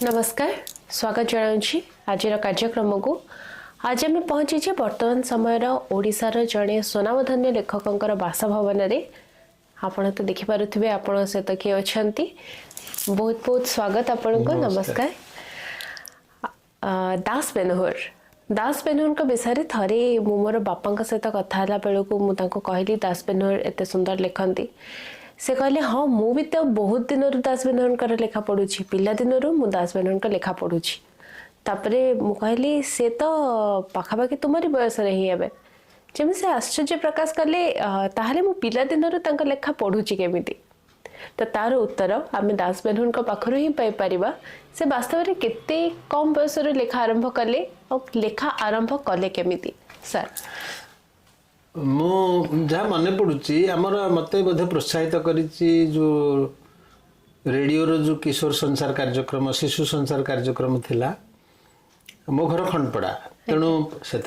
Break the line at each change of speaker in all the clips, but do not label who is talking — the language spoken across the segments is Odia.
नमस्कार स्वागत जनाऊँगी आज कार्यक्रम को आज आम पहुँची बर्तमान समय ओडिशार जड़े स्वनामधन्य लेखकों बासभवन आपण तो देखिपे आपण सहित किए अच्छा बहुत बहुत स्वागत आपण को नमस्कार दास बेनहुर विषय थे मोर बापा सहित कथा बेलू मुझे कहली दास बेनहुर एत सुंदर लिखती से कहले हाँ मु भी तो बहुत दिन दास बेनहुर लेखा पढ़ुची पिला दिन मु दास बेनहुर लेखा पढ़ुची तापरे मु कहली से तो पाखापाखि तुम्हारी बयस ही हे जमी से आश्चर्य प्रकाश कले ताहले मु पिला दिन लेखा पढ़ुची केमिति तो तार उत्तर आम दास बेनहुर पाखर ही पाई से वास्तव में केते कम बयस लेखा आरंभ कले और लेखा आरंभ कले केमिति सर
मु जहाँ मन पड़ुची आमर मत बोधे प्रोत्साहित करिछि जो रेडियो रो जो किशोर संसार कार्यक्रम शिशु संसार कार्यक्रम थिला मो घर खंडपड़ा तेणु से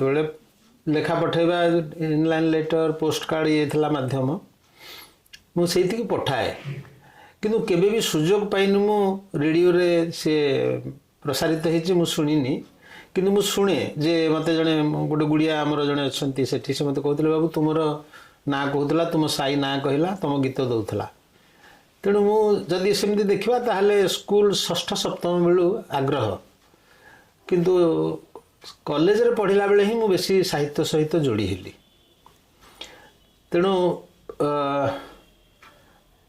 लेखा पठेबा इनलाइन लेटर पोस्ट कार्ड ये थिला माध्यम मुझे पठाए किंतु केबे भी सुजोग पाइनि मु रेडियो रे से प्रसारित होइछि मु सुनिनी किंतु मु शुणे जे मते जने गोटे गुड़िया आमर जने अच्छी से मत कहते बाबू तुम ना कहला तुम साई ना कहला तुम गीत दौला तेणु मुझे सेमती देखा ताहले स्कूल षष्ठ सप्तम बेलू आग्रह किंतु कॉलेज रे पढ़िला बेले ही मु बेसी साहित्य सहित जोड़ी हेली तेणु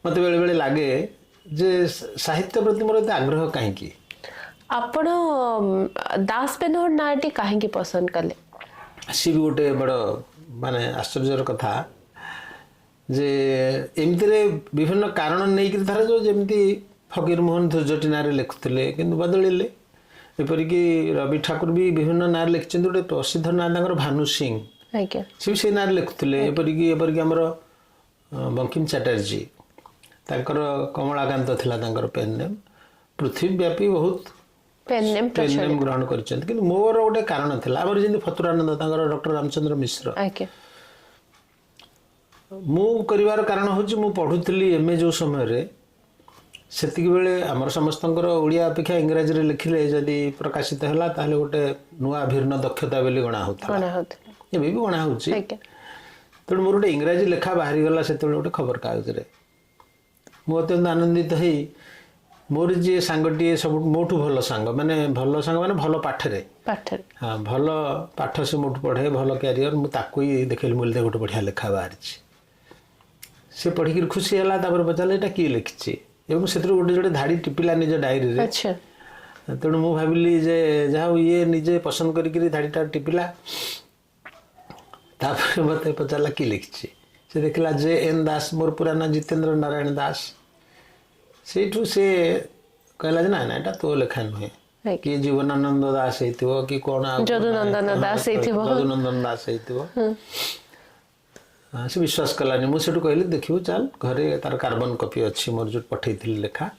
मत बेले बेले लगे जे साहित्य प्रति मोर एते आग्रह कहीं
आपण दास बेनहुर नाटी कहीं पसंद कले
सी भी गोटे बड़ माने आश्चर्यर कथा जे एमती विभिन्न कारण नहीं थार जो जमी फकीर मोहन धुर्जटी ना लिखुले कि बदलिले एपरिक रवि ठाकुर भी विभिन्न ना लिखिं गोटे प्रसिद्ध ना भानु सिंह सी से ना लिखुले एपरिक आमर बंकिम चैटर्जी तांकर कमलाकांत थिला पेन नेम पृथ्वीव्यापी बहुत पेन नेम ग्रहण कर मोर गोटे कारण था आम जमी फतुरानंद डॉक्टर रामचंद्र मिश्र मु कर कारण हूँ पढ़ुली एमए जो समय से बेले आमर समस्त ओडिया अपेक्षा इंग्राजी रे लिखिले जदि प्रकाशित है ताहले गोटे नुआ भिन्न दक्षता बोली गणा होता एवं भी गणा हो तेणु मोर गोटे इंग्राजी लेखा बाहरी गला से गोटे खबर कागज मु अत्यंत आनंदित हो मोर जी सांगटी सब मोठू भल सांग माने भल पाठरे हाँ भल पाठ से मोठू पढ़े भल क्यारियर मुझे देखिली मुझे गोटे बढ़िया लेखा बाहरी से पढ़िक खुशी है पचारे यहाँ किए लिखी से गोटे जोड़े धाड़ी टिपिला निज डायरी रे तेणु मु भाविली जे जहाँ ये निजे पसंद करी धाड़ीटा टिपिला मत पचारा कि लिखी से देखला जे एन दास मोर पूरा ना जितेंद्र नारायण दास से कहला ना ना एटा तो लेखा नुहे कि जीवनानंद दास हो कि कौन
जदुनंदन
दास से विश्वास कलानी मुझे कहली देखियो चल घरे तार कार्बन कॉपी अच्छी मोर जो पठे लेखा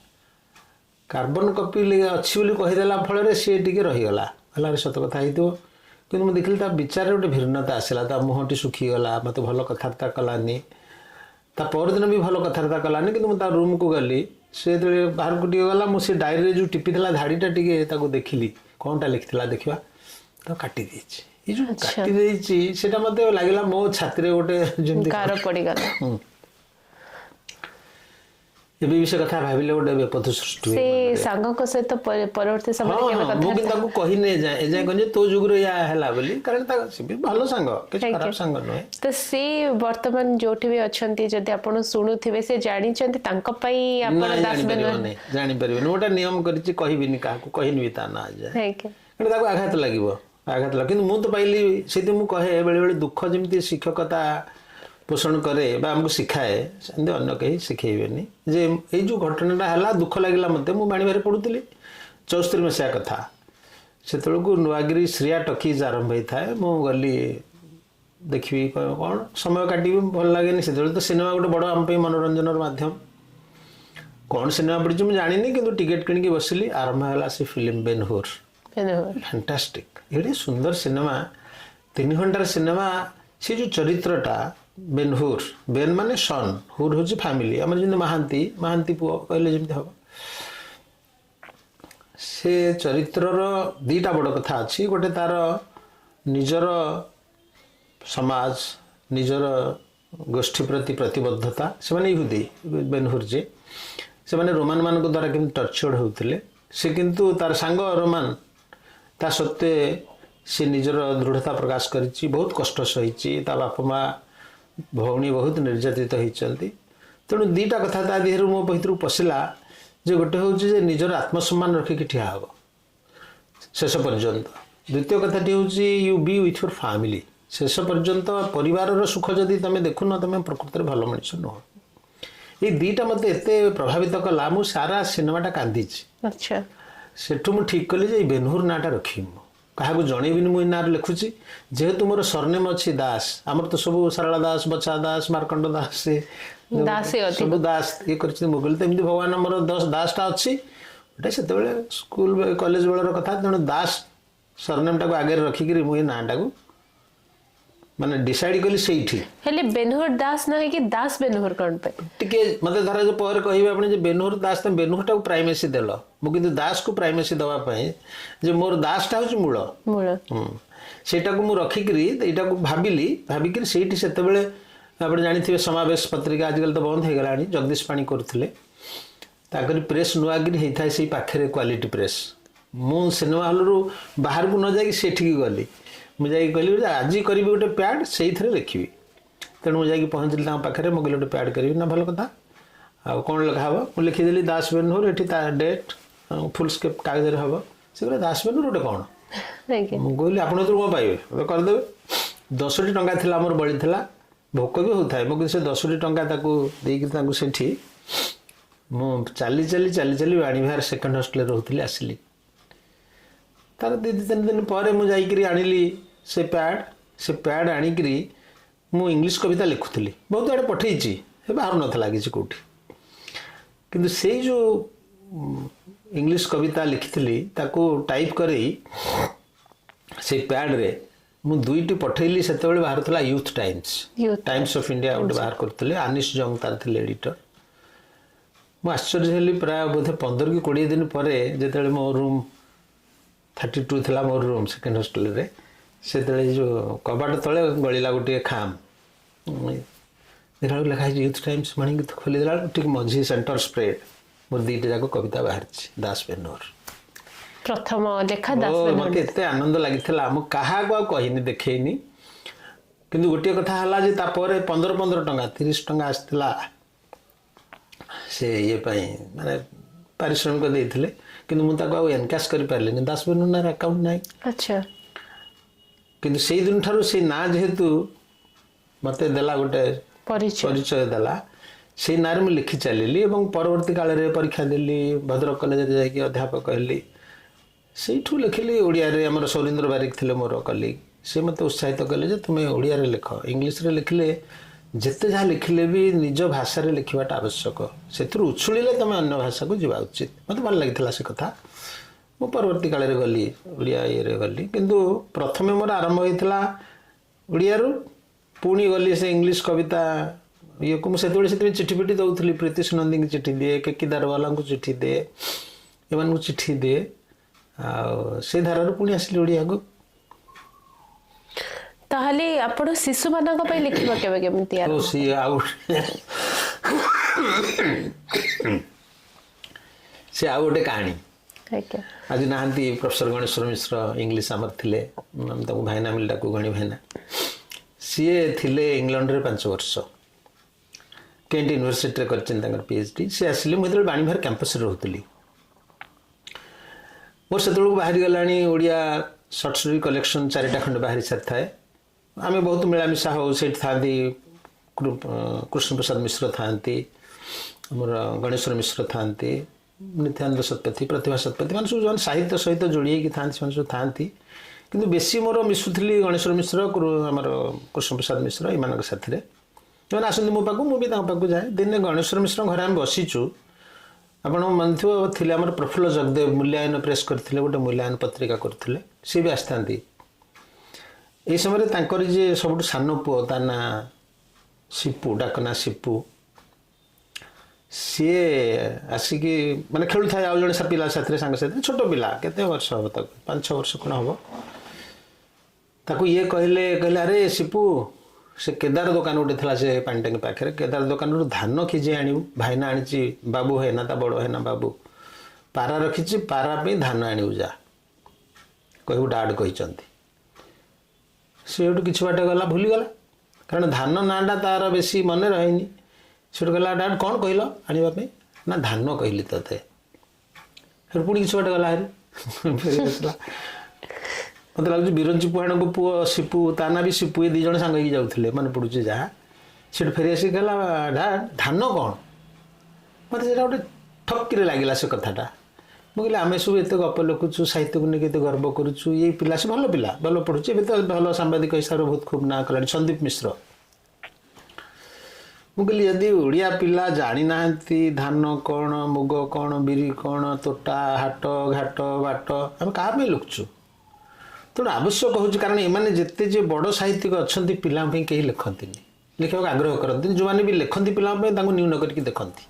कार्बन कॉपी अच्छी बोली कहीदेला फल सी टे रहीगला है सत कथा हो कि मुझे देखिली विचार गोटे भिन्नता आसला मुहटी सुखीगला मत भल कथबार्ता कलानी परदिन भी भल कथबार्ता कलानी कि रूम को गली से बाहर को गला मुझे डायरी जो टिपी धाड़ीटा टे देखिली कौन टा लिखी देखा तो काटी देछि ये जो काटी देछि सेटा मते लागला मो छाती रे गोटे जेमति
कार पड़ी गला
ये विषय कथा भाविले गोटे विपद सृष्टि
से सांग को सहित परवर्ती समय केबे कथा
मु किंतु कहि ने जाए ए जाए कहे तो जुग रे या हैला बोली कारण ता से भी भलो सांग के खराब सांग नय
तो से वर्तमान जोठी भी अछंती जदि आपण सुनुथिबे से जानि चंती तांक पई आपण दास बेनहुर
जानि परिबे ओटा नियम करिछि कहिबिनी का को कहिनबी ता ना जाए कारण ताको आघात लागिवो आघात लाग किंतु मु तो पाइली सेति मु कहे बेले बेले दुख जेमति शिक्षकता पोषण करे आमको शिखाए सेमती अन्य कहीं शिखेबेनी जे ये जो घटनाटा है दुख लगे मत मुझे बाणीबारे पढ़ुली 74 मसीहा कथा से नुआगिरी श्रिया टकीज आरंभ होता है मु गली देखी कौन समय काटी भल लगे से तो सिनेमा गोटे बड़ आम मनोरंजन माध्यम कौन सिनेमा पड़ी मुझे जानी कि टिकेट किणिकी बसिली आरंभ है से फिल्म बेनहुर फैंटास्टिक ये सुंदर सिनेमा 3 घंटार सिनेमा से जो चरित्रटा बेनहुर बेन माने सन हुर हूँ फैमिली आम जमी महांती महांती पुओ कहले जमी हम से चरित्रर दीटा बड़ कथा अच्छी गोटे तार निजर समाज निजर गोष्ठी प्रति प्रतिबद्धता से माने इहुदी बेनहुर जे से माने रोमान मान द्वारा कि टर्चर्ड होते से किंतु तार सांग रोमान ता सत्वे से निजर दृढ़ता प्रकाश करिछि बहुत कष्ट सही बापा माँ भौणी बहुत निर्यातित होती तेणु दीटा कथा ता देहर मो भितर पशिला जे गोटे हूँ जे निजर आत्मसम्मान रखिकी ठिया हम शेष पर्यंत द्वितीय कथाटी हूँ you B with your family शेष पर्यंत परिवार सुख जदि तुम देखुन तुम प्रकृत में भल मनीष नुह ये दीटा मत एत प्रभावित कला मु सारा सिनेमाटा कांदी
अच्छा
सेठू मुझे ठीक कली जे बेनहुर नाटा रखी क्या जनईबिनी मुझे ना लिखुची जेहेतु मोर सरनेम अच्छी दास आमर तो सब सारला दास बचा दास मार्कंड दास से सब दास ये कर मुगल तो एमती भगवान मोर दासटा अच्छी गोटे से स्कूल कॉलेज बेलर कथा तेणु दास सरनेम टाक आगे रखिकी मुझे नाटा को माने डिसाइड कली सेठी
हेले बेनहुर दास ना है कि दास बेनहुर कौन पे
टिके मते धरा जो पर कहिबे आपने जे बेनहुर दास त बेनहुर टाको प्राइमेसी देलो मु किंतु दास को प्राइमेसी दवा पई जे मोर दास टा होची मूल सेटा को मु रखी करी एटा को भाबिकरी सेठी सेते बेले आपण जानिथिबे समावेश पत्रिका आजकल तो बंद हो गलानी जगदीश पानी करथिले ताकरी प्रेस नुआगिरी हेथाय सेही पाखरे क्वालिटी प्रेस मु सिनेमा हॉल रु बाहर को न जाई सेठी गली मुझे कहली आज करी गोटे पैड से लिखी तेणु मुझे पहुँचली पाखे मुझे गोटे पैड करी ना भल कथा आ कौन लिखा हम मुझे लिखिदेली दास बेनहुर ये डेट फुल स्केप कागज हम से कहले दास बेनहुर गोटे कौन मुझे कहली आप कौन पाइबे करदे 10टी टंका थी आमर बड़ी थी भोक भी होता है मुझे 10टी टंका देकी सेठी मु चली चली चली चली बाणीविहार सेकेंड हॉस्टेल रोली आसिली तार 2-3 दिन पर मुझे आनिली से पैड आणिकी मु इंग्लिश कविता लिखुली बहुत आड़े पठेची बाहर नाला किसी कौटी किंतु से जो इंग्लिश कविता लिखी ताको टाइप कर से पैड रे मु 2टी पठेली से बाहर था यूथ टाइम्स ऑफ इंडिया गोटे बाहर करते आनिश जंग तार थे एडिटर मु आश्चर्य हेली प्राय बोधे 15 कि 20 दिन पर जो मो रूम 32 थी मोर रूम सेकेंड हॉस्टेल रे से जो कबाट तले गलिला गोटे खाम देखा लिखाई यूथ टाइम्स मणि खोलीदेला ठीक मझी सेंटर स्प्रेड मोर 2टी जाक कविता बाहर दास बेनहुर
प्रथम लेखा दास बेनहुर
मत एत आनंद लगी क्या कहनी देखनी किंतु गोटे कथा है जे 15 टंका 30 टंका आसला से ये माने पारिश्रमिक देते किंतु मुझे एनकाश कर पारे दास बेनहुर अकाउंट ना
अच्छा
किंतु से दिन ठारू से ना जेहेतु मत देला गोटे परिचय देला से ना मुझे लिखि चलिली परवर्ती काल में परीक्षा देली भद्रक कॉलेज जाकि अध्यापक हेली से लिखिली ओडिया रे हमर सौरेन्द्र बारिक थे मोर कलिग से मत उत्साहित कले तुम्हें ओडिया रे लिख इंग्लिश रे लिखिले जिते जहाँ लिखिले भी निज भाषा रे लिखवाटा आवश्यक से उछुड़े तुम अन्य भाषा को जावा उचित मत भल लगी से कथा मु परवर्ती काल में गली ओडिया ये गली किंतु प्रथम मोर आरंभ होता ओडिया पुणी गली से इंग्लिश कविता ये को मुझे चिठी पिठी दौली प्रीति सुनंदी की चिठी दिए केकी दारवाला को चिठी दे एम चिठी दे से धारा पुणी आसिली ओडिया को
ताहले आपण शिशु मानक पई लिखिबा केबे केमति यार
तो सी आउट से आउ गोटे कहानी आज नहांती प्रोफेसर गणेश्वर मिश्र इंग्लिश आमर थिले हम ताको भाईना मिलटा को गणी भाईना सीए थिले इंग्लैंड रे 5 वर्ष केंट यूनिवर्सिटी रे करछन तांगर पीएचडी से आसिले मुदल बाणीविहार कैंपस रे रहतली मोर सेतुल बाहरी गलानी ओडिया शॉर्ट स्टोरी कलेक्शन 4टा खंड बाहरी साथ थाए आमे बहुत मिलामिशा हो सेठ थांती कृष्ण प्रसाद मिश्र थांती हमर गणेश्वर मिश्र थांती नित्यानंद सतपथी प्रतिभा सतपथी मान सब साहित्य सहित जोड़ी सब थांती किंतु बेसी मोर मिशुली गणेश्वर मिश्र आमर कृष्ण प्रसाद मिश्र एम साथी जो आसती मो पाक मुझे पाक जाए दिने गणेश्वर मिश्र घर आम बसीचु आपण मन थे आम प्रफुल्ल जगदेव मूल्यायन प्रेस करते गोटे मूल्यायन पत्रिका करते सी भी आसता ये समय तांकर जे सब सान पुओ ता ना सिपू डाकना सिपू ସିଏ ଆସିକି ମାନେ ଖେଳୁଥାଏ ଆଉ ଜଣେ ପିଲା ସାଥିରେ ସାଙ୍ଗ ସାଥିରେ ଛୋଟ ପିଲା କେତେ ବର୍ଷ ହବ ତାକୁ 5-6 ବର୍ଷ କ'ଣ ହବ ତାକୁ ଇଏ କହିଲେ ଆରେ ସିପୁ ସେ କେଦାର ଦୋକାନ ଗୋଟେ ଥିଲା ସେ ପାଣି ଟାଙ୍କି ପାଖରେ କେଦାର ଦୋକାନରୁ ଧାନ ଖିଜି ଆଣିବୁ ଭାଇନା ଆଣିଛି ବାବୁ ଭାଇନା ତା ବଡ଼ ଭାଇନା ବାବୁ ପାରା ରଖିଛି ପାରା ପାଇଁ ଧାନ ଆଣିବୁ ଯା କହିବୁ ଡାଡ୍ କହିଛନ୍ତି ସେ ଏଠୁ କିଛି ବାଟ ଗଲା ଭୁଲିଗଲା କାରଣ ଧାନ ନାଁଟା ତାର ବେଶୀ ମନେ ରହେନି ସେଠୁ କହିଲା ଡାଡ୍ କ'ଣ କହିଲ ଆଣିବା ପାଇଁ ନା ଧାନ କହିଲି ତତେ ସେଠୁ ପୁଣି କିଛି ବାଟ ଗଲା ହାରି ଫେରି ଆସିଲା ମୋତେ ଲାଗୁଛି ବିରଞ୍ଚି ପୁହାଣଙ୍କ ପୁଅ ସିପୁ ତା ନାଁ ବି ସିପୁ ଏ 2 ଜଣ ସାଙ୍ଗ ହେଇକି ଯାଉଥିଲେ ମନେ ପଡ଼ୁଛି ଯାହା ସେଠୁ ଫେରି ଆସିକି କହିଲା ଧାନ କ'ଣ ମୋତେ ସେଇଟା ଗୋଟେ ଠକିରେ ଲାଗିଲା ସେ କଥାଟା ମୁଁ କହିଲି ଆମେ ସବୁ ଏତେ ଗପ ଲେଖୁଛୁ ସାହିତ୍ୟକୁ ନେଇକି ଏତେ ଗର୍ବ କରୁଛୁ ଏଇ ପିଲା ସେ ଭଲ ପିଲା ଭଲ ପଢ଼ୁଛି ଏବେ ତ ଭଲ ସାମ୍ବାଦିକ ହିସାବରେ ବହୁତ ଖୁବ୍ ନାଁ କଲାଣି ସନ୍ଦୀପ ମିଶ୍ର ମୁଁ କହିଲି ଯଦି ଓଡ଼ିଆ ପିଲା ଜାଣିନାହାନ୍ତି ଧାନ କ'ଣ ମୁଗ କ'ଣ ବିରି କ'ଣ ତୋଟା ହାଟ ଘାଟ ବାଟ ଆମେ କାହା ପାଇଁ ଲେଖୁଛୁ ତେଣୁ ଆବଶ୍ୟକ ହେଉଛି କାରଣ ଏମାନେ ଯେତେ ଯେ ବଡ଼ ସାହିତ୍ୟିକ ଅଛନ୍ତି ପିଲାଙ୍କ ପାଇଁ କେହି ଲେଖନ୍ତିନି ଲେଖିବାକୁ ଆଗ୍ରହ କରନ୍ତିନି ଯେଉଁମାନେ ବି ଲେଖନ୍ତି ପିଲାଙ୍କ ପାଇଁ ତାଙ୍କୁ ନ୍ୟୁନ କରିକି ଦେଖନ୍ତି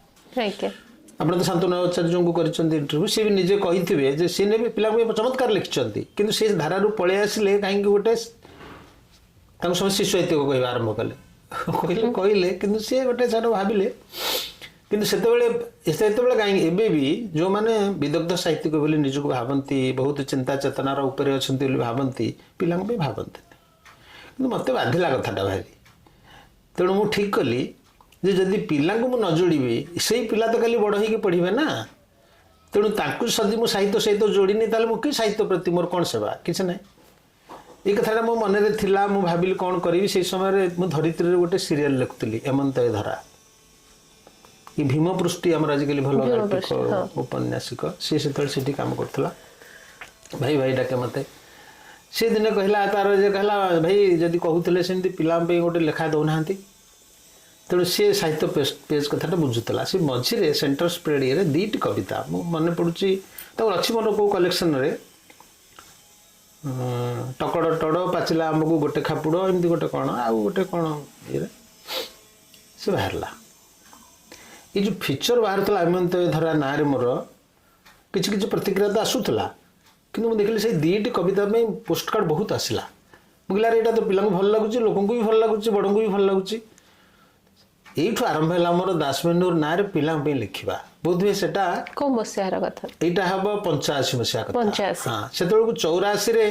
ଆପଣ ତ ଶାନ୍ତନୁ ଆଚାର୍ଯ୍ୟଙ୍କୁ କରିଛନ୍ତି ଇଣ୍ଟରଭ୍ୟୁ ସେ ବି ନିଜେ କହିଥିବେ ଯେ ସେ ନେବେ ପିଲାଙ୍କ ପାଇଁ ଚମତ୍କାର ଲେଖିଛନ୍ତି କିନ୍ତୁ ସେ ଧାରାରୁ ପଳେଇ ଆସିଲେ କାହିଁକି ଗୋଟେ ତାଙ୍କୁ ସମସ୍ତେ ଶିଶୁ ସାହିତ୍ୟିକ କହିବା ଆରମ୍ଭ କଲେ କହିଲେ କିନ୍ତୁ ସିଏ ଗୋଟେ ସାର ଭାବିଲେ କିନ୍ତୁ ସେତେବେଳେ କାହିଁକି ଏବେ ବି ଯେଉଁମାନେ ବିଦଗ୍ଧ ସାହିତ୍ୟିକ ବୋଲି ନିଜକୁ ଭାବନ୍ତି ବହୁତ ଚିନ୍ତା ଚେତନାର ଉପରେ ଅଛନ୍ତି ବୋଲି ଭାବନ୍ତି ପିଲାଙ୍କ ପାଇଁ ଭାବନ୍ତିନି କିନ୍ତୁ ମୋତେ ବାଧିଲା କଥାଟା ଭାରି ତେଣୁ ମୁଁ ଠିକ୍ କଲି ଯେ ଯଦି ପିଲାଙ୍କୁ ମୁଁ ନ ଯୋଡ଼ିବି ସେଇ ପିଲା ତ କାଲି ବଡ଼ ହେଇକି ପଢ଼ିବେ ନା ତେଣୁ ତାଙ୍କୁ ଯଦି ମୁଁ ସାହିତ୍ୟ ସହିତ ଯୋଡ଼ିନି ତାହେଲେ ମୁଁ କି ସାହିତ୍ୟ ପ୍ରତି ମୋର କ'ଣ ସେବା କିଛି ନାହିଁ ଏଇ କଥାଟା ମୋ ମନରେ ଥିଲା ମୁଁ ଭାବିଲି କ'ଣ କରିବି ସେଇ ସମୟରେ ମୁଁ ଧରିତ୍ରୀରେ ଗୋଟେ ସିରିଏଲ୍ ଲେଖୁଥିଲି ଏମନ୍ତ ଏ ଧରା ଏ ଭୀମପୃଷ୍ଟି ଆମର ଆଜିକାଲି ଭଲ ଉପନ୍ୟାସିକ ସିଏ ସେତେବେଳେ ସେଠି କାମ କରୁଥିଲା ଭାଇ ଡାକେ ମୋତେ ସେ ଦିନେ କହିଲା ତାର ଯେ କହିଲା ଭାଇ ଯଦି କହୁଥିଲେ ସେମିତି ପିଲାଙ୍କ ପାଇଁ ଗୋଟେ ଲେଖା ଦେଉନାହାନ୍ତି ତେଣୁ ସେ ସାହିତ୍ୟ ପେଜ୍ କଥାଟା ବୁଝୁଥିଲା ସେ ମଝିରେ ସେଣ୍ଟର ସ୍ପ୍ରେଡ୍ ଇଏରେ 2ଟି କବିତା ମୁଁ ମନେ ପଡ଼ୁଛି ତାକୁ ଅଛି ମୋର କେଉଁ କଲେକ୍ସନରେ ଟକଡ଼ ଟଡ଼ ପାଚିଲା ଆମ୍ବକୁ ଗୋଟେ ଖାପୁଡ଼ ଏମିତି ଗୋଟେ କ'ଣ ଆଉ ଗୋଟେ କ'ଣ ଇଏରେ ସେ ବାହାରିଲା ଏ ଯେଉଁ ଫିଚର ବାହାରୁଥିଲା ଏମନ୍ତ ଧରା ନାଁରେ ମୋର କିଛି କିଛି ପ୍ରତିକ୍ରିୟା ତ ଆସୁଥିଲା କିନ୍ତୁ ମୁଁ ଦେଖିଲି ସେଇ 2ଟି କବିତା ପାଇଁ ପୋଷ୍ଟକାର୍ଡ଼ ବହୁତ ଆସିଲା ମୁଁ କହିଲି ଆରେ ଏଇଟା ତ ପିଲାଙ୍କୁ ଭଲ ଲାଗୁଛି ଲୋକଙ୍କୁ ବି ଭଲ ଲାଗୁଛି ବଡ଼ଙ୍କୁ ବି ଭଲ ଲାଗୁଛି ଏଇଠୁ ଆରମ୍ଭ ହେଲା ମୋର ଦାସବେନୁର ନାଁରେ ପିଲାଙ୍କ ପାଇଁ ଲେଖିବା ବୋଧହୁଏ ସେଟା
କୋଉ ମସିହାର କଥା
ଏଇଟା ହେବ 85 ମସିହା କଥା ହଁ ସେତେବେଳକୁ 84ରେ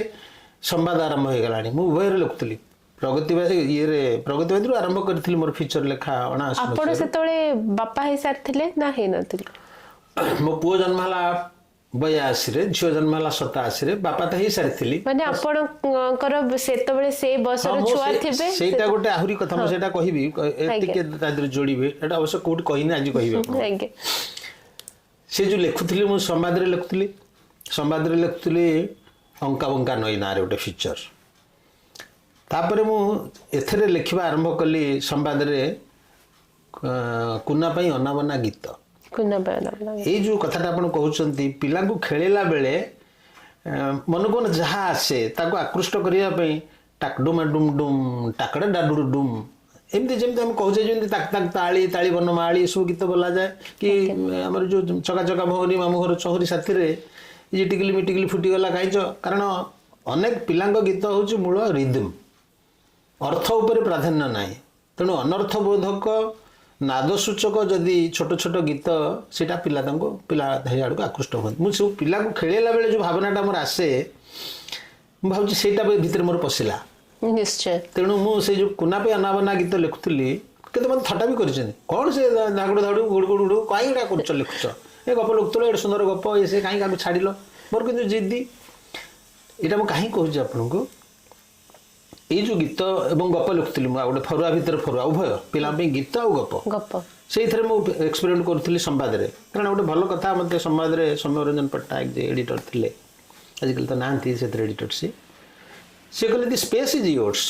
ସମ୍ବାଦ ଆରମ୍ଭ ହେଇଗଲାଣି ମୁଁ ଉଭୟରେ ଲେଖୁଥିଲି ପ୍ରଗତିବାଦୀରୁ ଆରମ୍ଭ କରିଥିଲି ମୋର ଫିଚର ଲେଖା 79
ଆପଣ ସେତେବେଳେ ବାପା ହେଇସାରିଥିଲେ ନା ହେଇନଥିଲେ
ମୋ ପୁଅ ଜନ୍ମ ହେଲା 82ରେ ଝିଅ ଜନ୍ମ ହେଲା 87ରେ ବାପା ତ ହେଇସାରିଥିଲି
ମାନେ ଆପଣଙ୍କର ସେତେବେଳେ ସେ ବୟସର ଛୁଆ ଥିବେ
ସେଇଟା ଗୋଟେ ଆହୁରି କଥା ମୁଁ ସେଇଟା କହିବି ଟିକେ ତା ଦେହରେ ଯୋଡ଼ିବି ଏଟା ଅବଶ୍ୟ କୋଉଠି କହିନି ଆଜି କହିବି ସେ ଯେଉଁ ଲେଖୁଥିଲି ମୁଁ ସମ୍ବାଦରେ ଲେଖୁଥିଲି ଅଙ୍କା ବଙ୍କା ନଈ ନାଁରେ ଗୋଟେ ଫିଚର ତାପରେ ମୁଁ ଏଥିରେ ଲେଖିବା ଆରମ୍ଭ କଲି ସମ୍ବାଦରେ କୁନା ପାଇଁ ଅନାବନା ଗୀତ ଏଇ ଯେଉଁ କଥାଟା ଆପଣ କହୁଛନ୍ତି ପିଲାଙ୍କୁ ଖେଳିଲା ବେଳେ ମନକୁ ଯାହା ଆସେ ତାକୁ ଆକୃଷ୍ଟ କରିବା ପାଇଁ ଟାକଡୁମା ଡୁମ୍ ଡୁମ୍ ଟାକଡ଼ା ଡାଡୁଡୁ ଡୁମ୍ ଏମିତି ଯେମିତି ଆମେ କହୁଛେ ଯେମିତି ତାକ ତାକ ତାଳି ବନ ମାଳି ଏସବୁ ଗୀତ ବୋଲାଯାଏ କି ଆମର ଯେଉଁ ଚକା ଭଉଣୀ ମାମୁଁ ଘର ଚହୁରୀ ସାଥିରେ ଇଏ ଟିକିଲି ମିଟିକିଲି ଫୁଟିଗଲା କାହିଁଛ କାରଣ ଅନେକ ପିଲାଙ୍କ ଗୀତ ହେଉଛି ମୂଳ ରିଦମ୍ ଅର୍ଥ ଉପରେ ପ୍ରାଧାନ୍ୟ ନାହିଁ ତେଣୁ ଅନର୍ଥବୋଧକ ନାଦସୂଚକ ଯଦି ଛୋଟ ଛୋଟ ଗୀତ ସେଇଟା ପିଲା ଆଡ଼କୁ ଆକୃଷ୍ଟ ହୁଅନ୍ତି ମୁଁ ସବୁ ପିଲାକୁ ଖେଳେଇଲା ବେଳେ ଯେଉଁ ଭାବନାଟା ମୋର ଆସେ ମୁଁ ଭାବୁଛି ସେଇଟା ଭିତରେ ମୋର ପଶିଲା
ନିଶ୍ଚୟ
ତେଣୁ ମୁଁ ସେଇ ଯେଉଁ କୁନା ପାଇଁ ଅନାବନା ଗୀତ ଲେଖୁଥିଲି କିନ୍ତୁ ମୋତେ ଥଟ୍ଟା ବି କରିଛନ୍ତି କ'ଣ ସେ ଧାଗୁଡ଼ ଗୁଡ଼ୁ କାହିଁକି ଏଇଟା କରୁଛ ଲେଖୁଛ ଏ ଗପ ଲେଖୁଥିଲ ଏଡ଼େ ସୁନ୍ଦର ଗପ ସେ କାହିଁକି କାହାକୁ ଛାଡ଼ିଲ ମୋର କିନ୍ତୁ ଜିଦି ଏଇଟା ମୁଁ କାହିଁକି କହୁଛି ଆପଣଙ୍କୁ ଏଇ ଯେଉଁ ଗୀତ ଏବଂ ଗପ ଲେଖୁଥିଲି ମୁଁ ଆଉ ଗୋଟେ ଫରୁଆ ଭିତରେ ଫରୁଆ ଉଭୟ ପିଲାଙ୍କ ପାଇଁ ଗୀତ ଆଉ ଗପ ସେଇଥିରେ ମୁଁ ଏକ୍ସପେରିମେଣ୍ଟ କରୁଥିଲି ସମ୍ବାଦରେ କାରଣ ଗୋଟେ ଭଲ କଥା ମୋତେ ସମ୍ବାଦରେ ସୌମ୍ୟରଞ୍ଜନ ପଟ୍ଟନାୟକ ଯେ ଏଡ଼ିଟର ଥିଲେ ଆଜିକାଲି ତ ନାହାନ୍ତି ସେଥିରେ ଏଡ଼ିଟର ସେ କହିଲେ ଦି ସ୍ପେସ୍ ଇଜ୍ ୟୋର୍ସ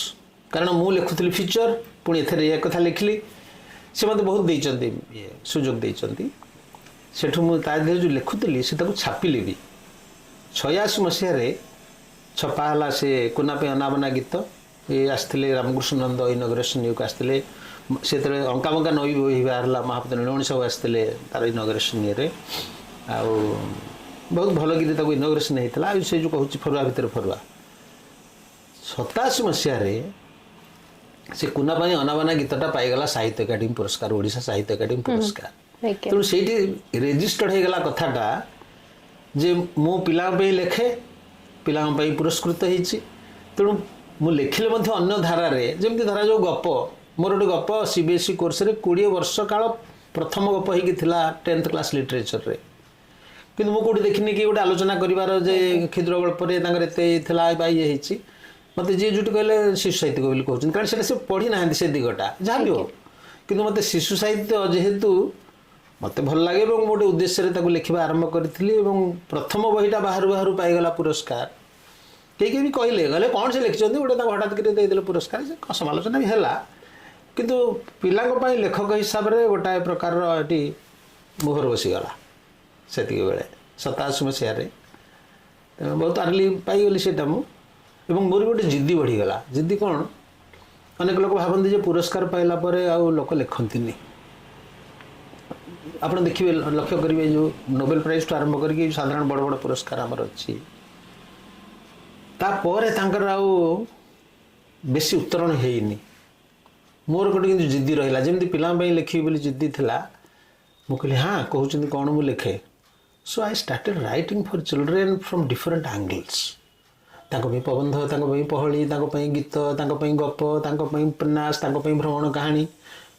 କାରଣ ମୁଁ ଲେଖୁଥିଲି ଫିଚର ପୁଣି ଏଥିରେ ଏ କଥା ଲେଖିଲି ସେ ମୋତେ ବହୁତ ଦେଇଛନ୍ତି ସୁଯୋଗ ଦେଇଛନ୍ତି ସେଠୁ ମୁଁ ତା ଦେହରେ ଯେଉଁ ଲେଖୁଥିଲି ସେ ତାକୁ ଛାପିଲି ବି 86 ମସିହାରେ ଛପା ହେଲା ସେ କୁନା ପାଇଁ ଅନାବନା ଗୀତ ଏ ଆସିଥିଲେ ରାମକୃଷ୍ଣ ନନ୍ଦ ଇନଗ୍ରେସନ୍ ୟୁକୁ ଆସିଥିଲେ ସେତେବେଳେ ଅଙ୍କାବଙ୍କା ନଈ ବହି ବାହାରିଲା ମହାପତି ନୀଳମଣି ସାହୁ ଆସିଥିଲେ ତାର ଇନୋଗ୍ରେସନ୍ ଇଏରେ ଆଉ ବହୁତ ଭଲ ଗୀତ ତାକୁ ଇନୋଗ୍ରେସନ୍ ହେଇଥିଲା ଆଉ ସେ ଯେଉଁ କହୁଛି ଫରୁଆ ଭିତରେ ଫରୁଆ 87 ମସିହାରେ ସେ କୁନା ପାଇଁ ଅନାବନା ଗୀତଟା ପାଇଗଲା ସାହିତ୍ୟ ଏକାଡେମୀ ପୁରସ୍କାର ଓଡ଼ିଶା ସାହିତ୍ୟ ଏକାଡେମୀ ପୁରସ୍କାର ତେଣୁ ସେଇଠି ରେଜିଷ୍ଟର୍ଡ ହେଇଗଲା କଥାଟା ଯେ ମୁଁ ପିଲାଙ୍କ ପାଇଁ ଲେଖେ ପିଲାଙ୍କ ପାଇଁ ପୁରସ୍କୃତ ହେଇଛି ତେଣୁ ମୁଁ ଲେଖିଲେ ମଧ୍ୟ ଅନ୍ୟ ଧାରାରେ ଯେମିତି ଧରାଯାଉ ଗପ ମୋର ଗୋଟେ ଗପ CBSE କୋର୍ସରେ 20 ବର୍ଷ କାଳ ପ୍ରଥମ ଗପ ହେଇକି ଥିଲା 10th କ୍ଲାସ୍ ଲିଟରେଚରରେ କିନ୍ତୁ ମୁଁ କୋଉଠି ଦେଖିନି କି ଗୋଟେ ଆଲୋଚନା କରିବାର ଯେ କ୍ଷୁଦ୍ର ଗଳ୍ପରେ ତାଙ୍କର ଏତେ ଥିଲା ବା ଇଏ ହେଇଛି ମୋତେ ଯିଏ ଯୋଉଠି କହିଲେ ଶିଶୁ ସାହିତ୍ୟ ବୋଲି କହୁଛନ୍ତି କାରଣ ସେଟା ସେ ପଢ଼ି ନାହାନ୍ତି ସେ ଦିଗଟା ଯାହା ବି ହଉ କିନ୍ତୁ ମୋତେ ଶିଶୁ ସାହିତ୍ୟ ଯେହେତୁ ମୋତେ ଭଲ ଲାଗେ ଏବଂ ଗୋଟେ ଉଦ୍ଦେଶ୍ୟରେ ତାକୁ ଲେଖିବା ଆରମ୍ଭ କରିଥିଲି ଏବଂ ପ୍ରଥମ ବହିଟା ବାହାରୁ ବାହାରୁ ପାଇଗଲା ପୁରସ୍କାର କେହି ବି କହିଲେ କ'ଣ ସେ ଲେଖିଛନ୍ତି ଗୋଟେ ତାକୁ ହଠାତ୍ କରି ଦେଇଦେଲେ ପୁରସ୍କାର ସେ ସମାଲୋଚନା ବି ହେଲା କିନ୍ତୁ ପିଲାଙ୍କ ପାଇଁ ଲେଖକ ହିସାବରେ ଗୋଟାଏ ପ୍ରକାରର ଏଠି ମୋହର ବସିଗଲା ସେତିକି ବେଳେ 87 ମସିହାରେ ବହୁତ ଆର୍ଲି ପାଇଗଲି ସେଇଟା ମୁଁ ଏବଂ ମୋର ଗୋଟେ ଜିଦ୍ଦି ବଢ଼ିଗଲା ଜିଦ୍ଦି କ'ଣ ଅନେକ ଲୋକ ଭାବନ୍ତି ଯେ ପୁରସ୍କାର ପାଇଲା ପରେ ଆଉ ଲୋକ ଲେଖନ୍ତିନି ଆପଣ ଦେଖିବେ ଲକ୍ଷ୍ୟ କରିବେ ଯେଉଁ ନୋବେଲ ପ୍ରାଇଜ୍ଠୁ ଆରମ୍ଭ କରିକି ସାଧାରଣ ବଡ଼ ବଡ଼ ପୁରସ୍କାର ଆମର ଅଛି ତାପରେ ତାଙ୍କର ଆଉ ବେଶୀ ଉତ୍ତରଣ ହେଇନି ମୋର ଗୋଟେ କିନ୍ତୁ ଜିଦ୍ଦି ରହିଲା ଯେମିତି ପିଲାଙ୍କ ପାଇଁ ଲେଖିବି ବୋଲି ଜିଦ୍ଦି ଥିଲା ମୁଁ କହିଲି ହଁ କହୁଛନ୍ତି କ'ଣ ମୁଁ ଲେଖେ so I started writing for children from different angles ତାଙ୍କ ପାଇଁ ପ୍ରବନ୍ଧ ତାଙ୍କ ପାଇଁ ପହଳି ତାଙ୍କ ପାଇଁ ଗୀତ ତାଙ୍କ ପାଇଁ ଗପ ତାଙ୍କ ପାଇଁ ଉପନ୍ୟାସ ତାଙ୍କ ପାଇଁ ଭ୍ରମଣ କାହାଣୀ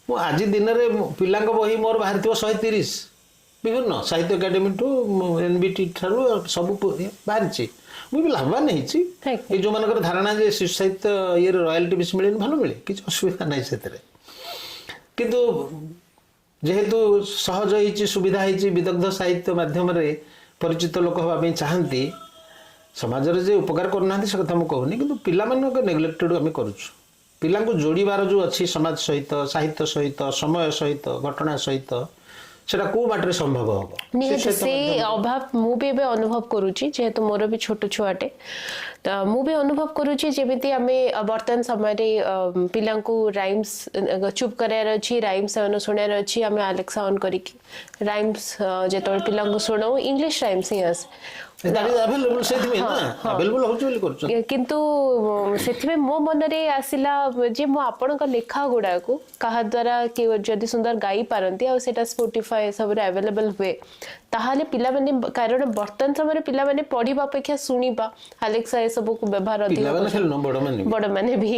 ମୁଁ ଆଜି ଦିନରେ ପିଲାଙ୍କ ବହି ମୋର ବାହାରିଥିବ 130 ବିଭିନ୍ନ ସାହିତ୍ୟ ଏକାଡେମୀଠୁ NBT ଠାରୁ ସବୁ ବାହାରିଛି ମୁଁ ବି ଲାଭବାନ ହେଇଛି ଏଇ ଯେଉଁମାନଙ୍କର ଧାରଣା ଯେ ଶିଶୁ ସାହିତ୍ୟ ଇଏରେ ରୟାଲିଟି ବେଶୀ ମିଳେନି ଭଲ ମିଳେ କିଛି ଅସୁବିଧା ନାହିଁ ସେଥିରେ କିନ୍ତୁ ଯେହେତୁ ସହଜ ହେଇଛି ସୁବିଧା ହେଇଛି ବିଦଗ୍ଧ ସାହିତ୍ୟ ମାଧ୍ୟମରେ ପରିଚିତ ଲୋକ ହେବା ପାଇଁ ଚାହାନ୍ତି ସମାଜରେ ଯେ ଉପକାର କରୁନାହାନ୍ତି ସେ କଥା ମୁଁ କହୁନି କିନ୍ତୁ ପିଲାମାନଙ୍କ ନେଗ୍ଲେକ୍ଟେଡ୍ ଆମେ କରୁଛୁ ପିଲାଙ୍କୁ ଯୋଡ଼ିବାର ଯେଉଁ ଅଛି ସମାଜ ସହିତ ସାହିତ୍ୟ ସହିତ ସମୟ ସହିତ ଘଟଣା ସହିତ সেটা কোউ বাটরে সম্ভব হবো
নিহাতি সে অভাব মু বি এবে অনুভব করুছি যেহেতু মোর বি ছোট ছুয়াটে তো মু বি অনুভব করুছি যেমিতি আমি বর্তমান সময়ে পিলাঙ্কু রাইমস চুপ করার ଅଛି রাইমস সেমানে শুনার ଅଛି আমি আলেক্সা অন করিকি রাইমস যেতବେଳେ ପିଲାଙ୍କୁ ଶୁଣାଉ ଇଂଲିଶ ରାଇମ୍ସ ହିଁ ଆସେ କିନ୍ତୁ ସେଥିପାଇଁ ମୋ ମନରେ ଆସିଲା ଯେ ମୁଁ ଆପଣଙ୍କ ଲେଖା ଗୁଡାକୁ କାହା ଦ୍ୱାରା କି ଯଦି ସୁନ୍ଦର ଗାଇ ପାରନ୍ତି ଆଉ ସେଟା ସ୍ପଟିଫାଏ ସବୁରେ ଆଭେଲେବଲ ହୁଏ ତାହେଲେ ପିଲାମାନେ କାରଣ ବର୍ତ୍ତମାନ ସମୟରେ ପିଲାମାନେ ପଢିବା ଅପେକ୍ଷା ଶୁଣିବା ଆଲେକ୍ସା ଏସବୁକୁ ବ୍ୟବହାର ଅଧିକ ବଡମାନେ ବି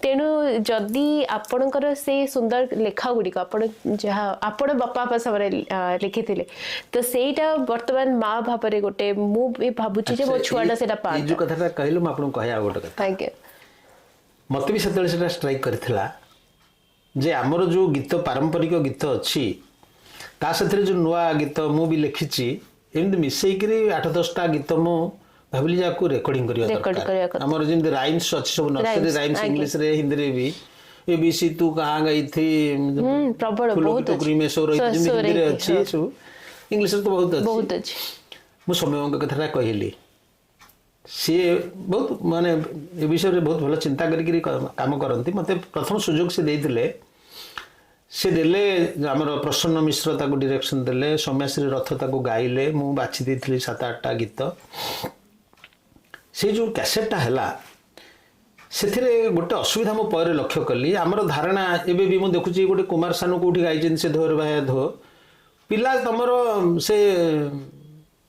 ତେଣୁ ଯଦି ଆପଣଙ୍କର ସେଇ ସୁନ୍ଦର ଲେଖା ଗୁଡିକ ଆପଣ ଯାହା ଆପଣ ବାପା ସମୟରେ ଲେଖିଥିଲେ ତ ସେଇଟା ବର୍ତ୍ତମାନ ମା ଭାବରେ ଗୋଟେ ମୁଁ ବି ଭାବୁଛି ଯେ ମୋ ଛୁଆଟା ସେଟା ପାଏ
ଏଇ ଯୋଉ କଥାଟା କହିଲେ ମୁଁ ଆପଣଙ୍କୁ କହିବା ଗୋଟେ କଥା
ଆଜ୍ଞା
ମତେ ବି ସେତେବେଳେ ସେଟା ଷ୍ଟ୍ରାଇକ୍ କରିଥିଲା ଯେ ଆମର ଯୋଉ ଗୀତ ପାରମ୍ପରିକ ଗୀତ ଅଛି ତା ସେଥିରେ ଯୋଉ ନୂଆ ଗୀତ ମୁଁ ବି ଲେଖିଛି ଏମିତି ମିଶେଇକିରି 8-10ଟା ଗୀତ ମୁଁ ଭାବିଲି ଯାକୁ ରେକର୍ଡିଂ କରିବା ଦରକାର ଆମର ଯେମିତି ରାଇମ୍ସ ଅଛି ସବୁ ନର୍ସରୀ ରାଇମ୍ସ ଇଂଲିଶରେ ହିନ୍ଦୀରେ ବି ABC ତୁ କାହା ଗାଇ ଥି
ପ୍ରବଳ ବହୁତ
ଟୋକରି ମେ ସୋ ରହି ଯେମିତି ହିନ୍ଦୀରେ ଅଛି ସବୁ ଇଂଲିଶରେ ତ ବହୁତ ଅଛି ମୁଁ ସୌମ୍ୟଙ୍କ କଥାଟା କହିଲି ସିଏ ବହୁତ ମାନେ ଏ ବିଷୟରେ ବହୁତ ଭଲ ଚିନ୍ତା କରିକି କାମ କରନ୍ତି ମୋତେ ପ୍ରଥମ ସୁଯୋଗ ସେ ଦେଇଥିଲେ ସେ ଦେଲେ ଆମର ପ୍ରସନ୍ନ ମିଶ୍ର ତାକୁ ଡିରେକ୍ସନ ଦେଲେ ସୌମ୍ୟାଶ୍ରୀ ରଥ ତାକୁ ଗାଇଲେ ମୁଁ ବାଛି ଦେଇଥିଲି 7-8ଟା ଗୀତ ସେ ଯେଉଁ କ୍ୟାସେଟଟା ହେଲା ସେଥିରେ ଗୋଟେ ଅସୁବିଧା ମୁଁ ପରେ ଲକ୍ଷ୍ୟ କଲି ଆମର ଧାରଣା ଏବେ ବି ମୁଁ ଦେଖୁଛି ଗୋଟେ କୁମାର ସାନୁ କୋଉଠି ଗାଇଛନ୍ତି ସେ ଧୋରେ ଭାଇ ଧୋ ପିଲା ତମର ସେ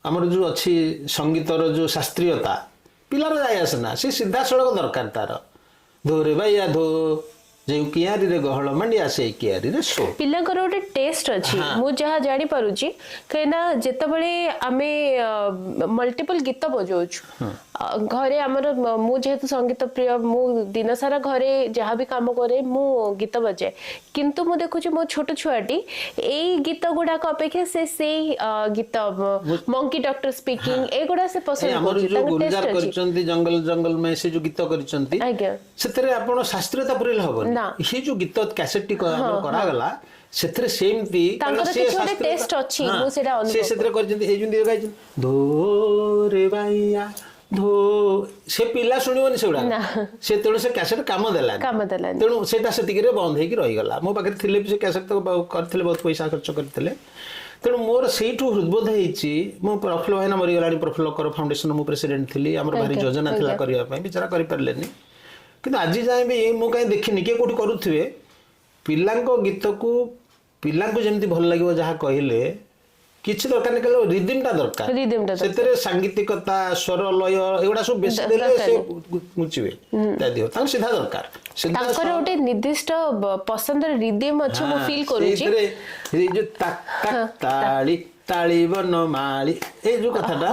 ଆମର ଯୋଉ ଅଛି ସଙ୍ଗୀତର ଯୋଉ ଶାସ୍ତ୍ରୀୟତା ପିଲାର ଯାଇ ଆସେନା ସେ ସିଧାସଳଖ ଦରକାର ତାର ଧୋରେ ଭାଇଆ ଧୋ ଯେଉଁ କିଆରିରେ ଗହଳ ମାଣ୍ଡିଆ ସେଇ କିଆରିରେ ଶୋ
ପିଲାଙ୍କର ଗୋଟେ ଟେଷ୍ଟ ଅଛି ମୁଁ ଯାହା ଜାଣିପାରୁଛି କାହିଁକିନା ଯେତେବେଳେ ଆମେ ମଲ୍ଟିପଲ ଗୀତ ବଜାଉଛୁ ଘରେ ଆମର ମୁଁ ଯେହେତୁ ସଙ୍ଗୀତ ପ୍ରିୟ ମୁଁ ଦିନସାରା ଘରେ ଯାହା ବି କାମ କରେ ମୁଁ ଗୀତ ବଜାଏ କିନ୍ତୁ ମୁଁ ଦେଖୁଛି ମୋ ଛୋଟ ଛୁଆଟି ଏଇ ଗୀତ ଗୁଡାକ ଅପେକ୍ଷା ସେ ସେଇ ଗୀତ ମଙ୍କି ଡକ୍ଟର ସ୍ପିକିଂ ଏଗୁଡା ସେ ପସନ୍ଦ
କରୁଛନ୍ତି ଜଙ୍ଗଲ ଜଙ୍ଗଲ ମେ ସେ ଯୋଉ ଗୀତ କରିଛନ୍ତି ସେଥିରେ ଆପଣ ଶାସ୍ତ୍ରୀୟତା ପୁରେଇଲେ ହବନି ये जो गीत कैसेट करागला ସେଥିରେ ସେମିତି
ତାଙ୍କର କିଛି ଗୋଟେ ଟେଷ୍ଟ ଅଛି ମୁଁ ସେଟା ଅନୁଭବ
ସେ ସେଥିରେ କରିଛନ୍ତି ଏଇ ଯେମିତି ଗାଇଛନ୍ତି ଧୋରେ ବାଇଆ ଧୋ ସେ ପିଲା ଶୁଣିବନି ସେଗୁଡା
ନା।
ସେତେବେଳେ ସେ କ୍ୟାସେଟ୍ କାମ ଦେଲାନି
କାମ ଦେଲାନି।
ତେଣୁ ସେଇଟା ସେତିକିରେ ବନ୍ଦ ହେଇକି ରହିଗଲା। ମୋ ପାଖରେ ଥିଲେ ବି ସେ କ୍ୟାସେଟ୍ ତ କରିଥିଲେ, ବହୁତ ପଇସା ଖର୍ଚ୍ଚ କରିଥିଲେ। ତେଣୁ ମୋର ସେଇଠୁ ହୃଦବୋଧ ହେଇଛି। ମୁଁ ପ୍ରଫୁଲ୍ଲ ଭାଇନା ମରିଗଲାଣି, ପ୍ରଫୁଲ୍ଲ କର ଫାଉଣ୍ଡେସନ ମୁଁ ପ୍ରେସିଡେଣ୍ଟ ଥିଲି। ଆମର ଭାରି ଯୋଜନା ଥିଲା କରିବା ପାଇଁ, ବିଚାରା କରିପାରିଲେନି। କିନ୍ତୁ ଆଜି ଯାଏଁ ବି ମୁଁ କାହିଁ ଦେଖିନି କିଏ କୋଉଠି କରୁଥିବେ। ପିଲାଙ୍କ ଗୀତକୁ ପିଲାଙ୍କୁ ଯେମିତି ଭଲ ଲାଗିବ ଯାହା କହିଲେ କିଛି ଦରକାର ନାହିଁ, କେବଳ ରିଦିମଟା ଦରକାର।
ରିଦିମଟା ଦରକାର।
ସେଥିରେ ସାଙ୍ଗୀତିକତା, ସ୍ୱର, ଲୟ ଏଗୁଡା ସବୁ ବେଶୀ ଦେଲେ ସେ ଘୁଞ୍ଚିବେ ତା ଦେହ, ତାଙ୍କୁ ସିଧା ଦରକାର।
ତାଙ୍କର ଗୋଟେ ନିର୍ଦ୍ଦିଷ୍ଟ ପସନ୍ଦର ରିଦିମ ଅଛି, ମୁଁ ଫିଲ୍ କରୁଛି।
ସେଇଥିରେ ଏଇ ଯୋଉ ତାକ୍ ତାକ୍ ତାଳି ତାଳି ବନମାଳି ଏଇ ଯୋଉ କଥାଟା,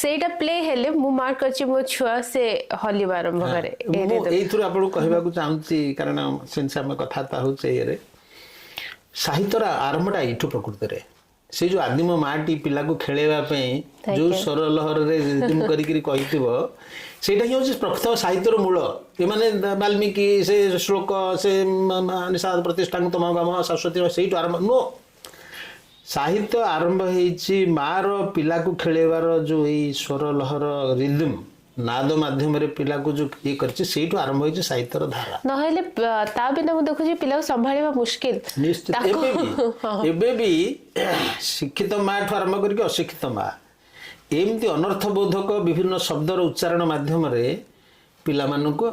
ସେଇଟା ପ୍ଲେ ହେଲେ ମୁଁ ମାର୍କ କରିଛି ମୋ ଛୁଆ ସେ ହଲିବା ଆରମ୍ଭ କରେ।
ମୁଁ ଏଇଥିରୁ ଆପଣଙ୍କୁ କହିବାକୁ ଚାହୁଁଛି, କାରଣ ସେନ୍ସ ଆମେ କଥାବାର୍ତ୍ତା ହଉଛେ ଇଏରେ, ସାହିତ୍ୟର ଆରମ୍ଭଟା ଏଇଠୁ ପ୍ରକୃତରେ। ସେ ଯୋଉ ଆଦିମ ମାଟି ପିଲାକୁ ଖେଳେଇବା ପାଇଁ ଯୋଉ ସ୍ୱର ଲହରରେ ରିଦିମ କରିକିରି କହିଥିବ, ସେଇଟା ହିଁ ହଉଛି ପ୍ରଥମ ସାହିତ୍ୟର ମୂଳ। ଏମାନେ ବାଲ୍ମୀକି ସେ ଶ୍ଲୋକ, ସେ ନିଷାଦ ପ୍ରତିଷ୍ଠାନ ତମ ଗାମ ସରସ୍ୱତୀ, ସେଇଠୁ ଆରମ୍ଭ ନୁହଁ। ସାହିତ୍ୟ ଆରମ୍ଭ ହେଇଛି ମାର ପିଲାକୁ ଖେଳେଇବାର ଯୋଉ ଏଇ ସ୍ୱର ଲହର ରିଦିମ ନାଦ ମାଧ୍ୟମରେ ପିଲାକୁ ଯୋଉ ଇଏ କରିଛି, ସେଇଠୁ ଆରମ୍ଭ ହେଇଛି ସାହିତ୍ୟର ଧାରା।
ନହେଲେ ତା ବିନା ମୁଁ ଦେଖୁଛି ପିଲାକୁ ସମ୍ଭାଳିବା ମୁସ୍କିଲ।
ନିଶ୍ଚିତ। ଏବେ ବି ଶିକ୍ଷିତ ମା ଠୁ ଆରମ୍ଭ କରିକି ଅଶିକ୍ଷିତ ମା ଏମିତି ଅନର୍ଥବୋଧକ ବିଭିନ୍ନ ଶବ୍ଦର ଉଚ୍ଚାରଣ ମାଧ୍ୟମରେ ପିଲାମାନଙ୍କୁ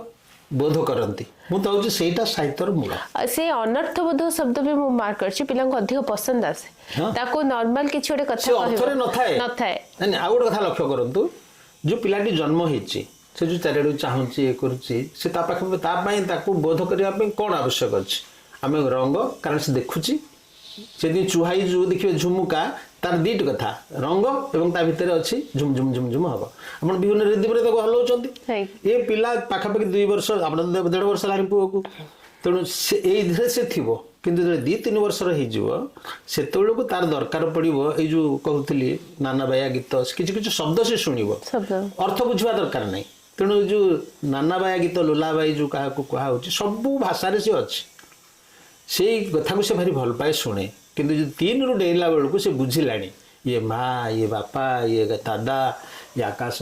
ବୋଧ କରନ୍ତି। ମୁଁ ତ ହଉଛି ସେଇଟା ସାହିତ୍ୟର ମୂଳ।
ସେ ଅନର୍ଥବୋଧ ଶବ୍ଦ ବି ମୁଁ ମାର୍କ କରିଛି, ପିଲାଙ୍କୁ ଅଧିକ ପସନ୍ଦ ଆସେ। ତାକୁ ନର୍ମାଲ କିଛି ଗୋଟେ କଥା
ଅର୍ଥରେ ନଥାଏ। ଆଉ ଗୋଟେ କଥା ଲକ୍ଷ୍ୟ କରନ୍ତୁ, ଯୋଉ ପିଲାଟି ଜନ୍ମ ହେଇଛି, ସେ ଯୋଉ ଚାରିଆଡକୁ ଚାହୁଁଛି, ଇଏ କରୁଛି, ସେ ତା ପାଖରେ ତା ପାଇଁ ତାକୁ ବୋଧ କରିବା ପାଇଁ କଣ ଆବଶ୍ୟକ ଅଛି? ଆମେ ରଙ୍ଗ, କାରଣ ସେ ଦେଖୁଛି। ସେଦିନ ଚୁହାଇ ଯୋଉ ଦେଖିବେ ଝୁମୁକା, ତାର ଦିଟି କଥା, ରଙ୍ଗ ଏବଂ ତା ଭିତରେ ଅଛି ଝୁମ ଝୁମ ଝୁମ ଝୁମ ହବ। ଆପଣ ବିଭିନ୍ନ ରିଦିମରେ ତାକୁ ହଲଉଛନ୍ତି। ଏ ପିଲା ପାଖାପାଖି 2 ବର୍ଷ, ଆପଣ 1.5 ବର୍ଷ ହେଲାଣି ପୁଅକୁ, ତେଣୁ ସେ ଏଇଥିରେ ସେ ଥିବ। କିନ୍ତୁ ଯେତେବେଳେ 2-3 ବର୍ଷର ହେଇଯିବ, ସେତେବେଳକୁ ତାର ଦରକାର ପଡିବ ଏଇ ଯୋଉ କହୁଥିଲି ନାନା ବାୟା ଗୀତ, କିଛି କିଛି ଶବ୍ଦ ସେ ଶୁଣିବ, ଅର୍ଥ ବୁଝିବା ଦରକାର ନାହିଁ। ତେଣୁ ଯୋଉ ନାନା ବାୟା ଗୀତ, ଲୁଲାବାଇ ଯୋଉ କାହାକୁ କୁହାହଉଛି, ସବୁ ଭାଷାରେ ସେ ଅଛି। ସେଇ କଥାକୁ ସେ ଭାରି ଭଲ ପାଏ, ଶୁଣେ। କିନ୍ତୁ ଯଦି 3ରୁ ଡେଇଁଲା ବେଳକୁ ସେ ବୁଝିଲାଣି, ଇଏ ମା, ଇଏ ବାପା, ଇଏ ଦାଦା, ଇଏ ଆକାଶ,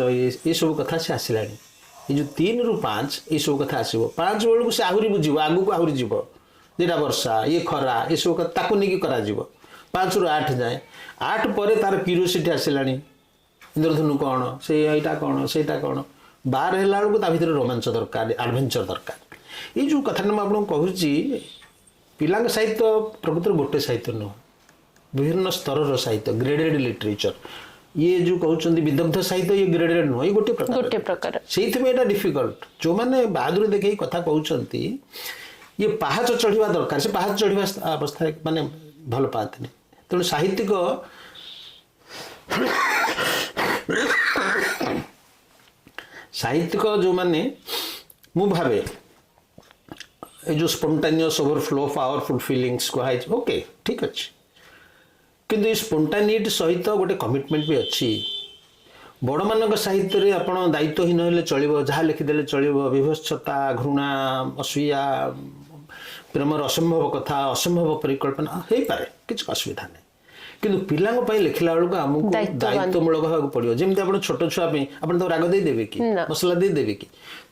ଏ ସବୁ କଥା ସେ ଆସିଲାଣି। ଏଇ ଯୋଉ 3ରୁ 5 ଏସବୁ କଥା ଆସିବ। 5 ବେଳକୁ ସେ ଆହୁରି ବୁଝିବ, ଆଗକୁ ଆହୁରି ଯିବ। ଯେଟା ବର୍ଷା, ଇଏ ଖରା, ଏସବୁ କଥା ତାକୁ ନେଇକି କରାଯିବ। 5ରୁ 8 ଯାଏ। 8 ପରେ ତାର କ୍ୟୁରିଓସିଟି ଆସିଲାଣି, ଇନ୍ଦ୍ରଧନୁ କଣ, ସେ ଏଇଟା କଣ, ସେଇଟା କଣ। 12 ହେଲା ବେଳକୁ ତା ଭିତରେ ରୋମାଞ୍ଚ ଦରକାର, ଆଡଭେଞ୍ଚର ଦରକାର। ଏଇ ଯୋଉ କଥାଟା ମୁଁ ଆପଣଙ୍କୁ କହୁଛି, ପିଲାଙ୍କ ସାହିତ୍ୟ ପ୍ରକୃତରେ ଗୋଟେ ସାହିତ୍ୟ ନୁହଁ, ବିଭିନ୍ନ ସ୍ତରର ସାହିତ୍ୟ, ଗ୍ରେଡେଡ ଲିଟରେଚର। ଇଏ ଯୋଉ କହୁଛନ୍ତି ବିଦଗ୍ଧ ସାହିତ୍ୟ, ଇଏ ଗ୍ରେଡେଡ ନୁହଁ, ଏଇ ଗୋଟେ ପ୍ରକାର। ସେଇଥିପାଇଁ ଏଇଟା ଡିଫିକଲ୍ଟ। ଯୋଉମାନେ ବାହାଦୁରୀ ଦେଖେଇ କଥା କହୁଛନ୍ତି, ଇଏ ପାହାଚ ଚଢିବା ଦରକାର। ସେ ପାହାଚ ଚଢିବା ଅବସ୍ଥାରେ ମାନେ ଭଲ ପାଆନ୍ତିନି। ତେଣୁ ସାହିତ୍ୟିକ ଯୋଉମାନେ, ମୁଁ ଭାବେ ଏ ଯୋଉ ସ୍ପଣ୍ଟାନିୟସ୍ ଓଭରଫ୍ଲୋ ଅଫ୍ ପାୱାରଫୁଲ ଫିଲିଂସ୍ କୁହାଯାଇଛି, ଓକେ ଠିକ୍ ଅଛି। କିନ୍ତୁ ଏ ସ୍ପଣ୍ଟାନିଟି ସହିତ ଗୋଟେ କମିଟମେଣ୍ଟ ବି ଅଛି। ବଡ଼ମାନଙ୍କ ସାହିତ୍ୟରେ ଆପଣ ଦାୟିତ୍ୱହୀନ ହେଲେ ଚଳିବ, ଯାହା ଲେଖିଦେଲେ ଚଳିବ, ବିଭତ୍ସତା, ଘୃଣା, ଅସୂୟା, ପ୍ରେମର ଅସମ୍ଭବ କଥା, ଅସମ୍ଭବ ପରିକଳ୍ପନା ହେଇପାରେ, କିଛି ଅସୁବିଧା ନାହିଁ। କିନ୍ତୁ ପିଲାଙ୍କ ପାଇଁ ଲେଖିଲା ବେଳକୁ ଆମକୁ ଦାୟିତ୍ୱମୂଳକ ହେବାକୁ ପଡିବ। ଯେମିତି ଆପଣ ଛୋଟ ଛୁଆ ପାଇଁ ଆପଣ ତାକୁ ରାଗ ଦେଇଦେବେ କି, ମସଲା ଦେଇଦେବେ କି?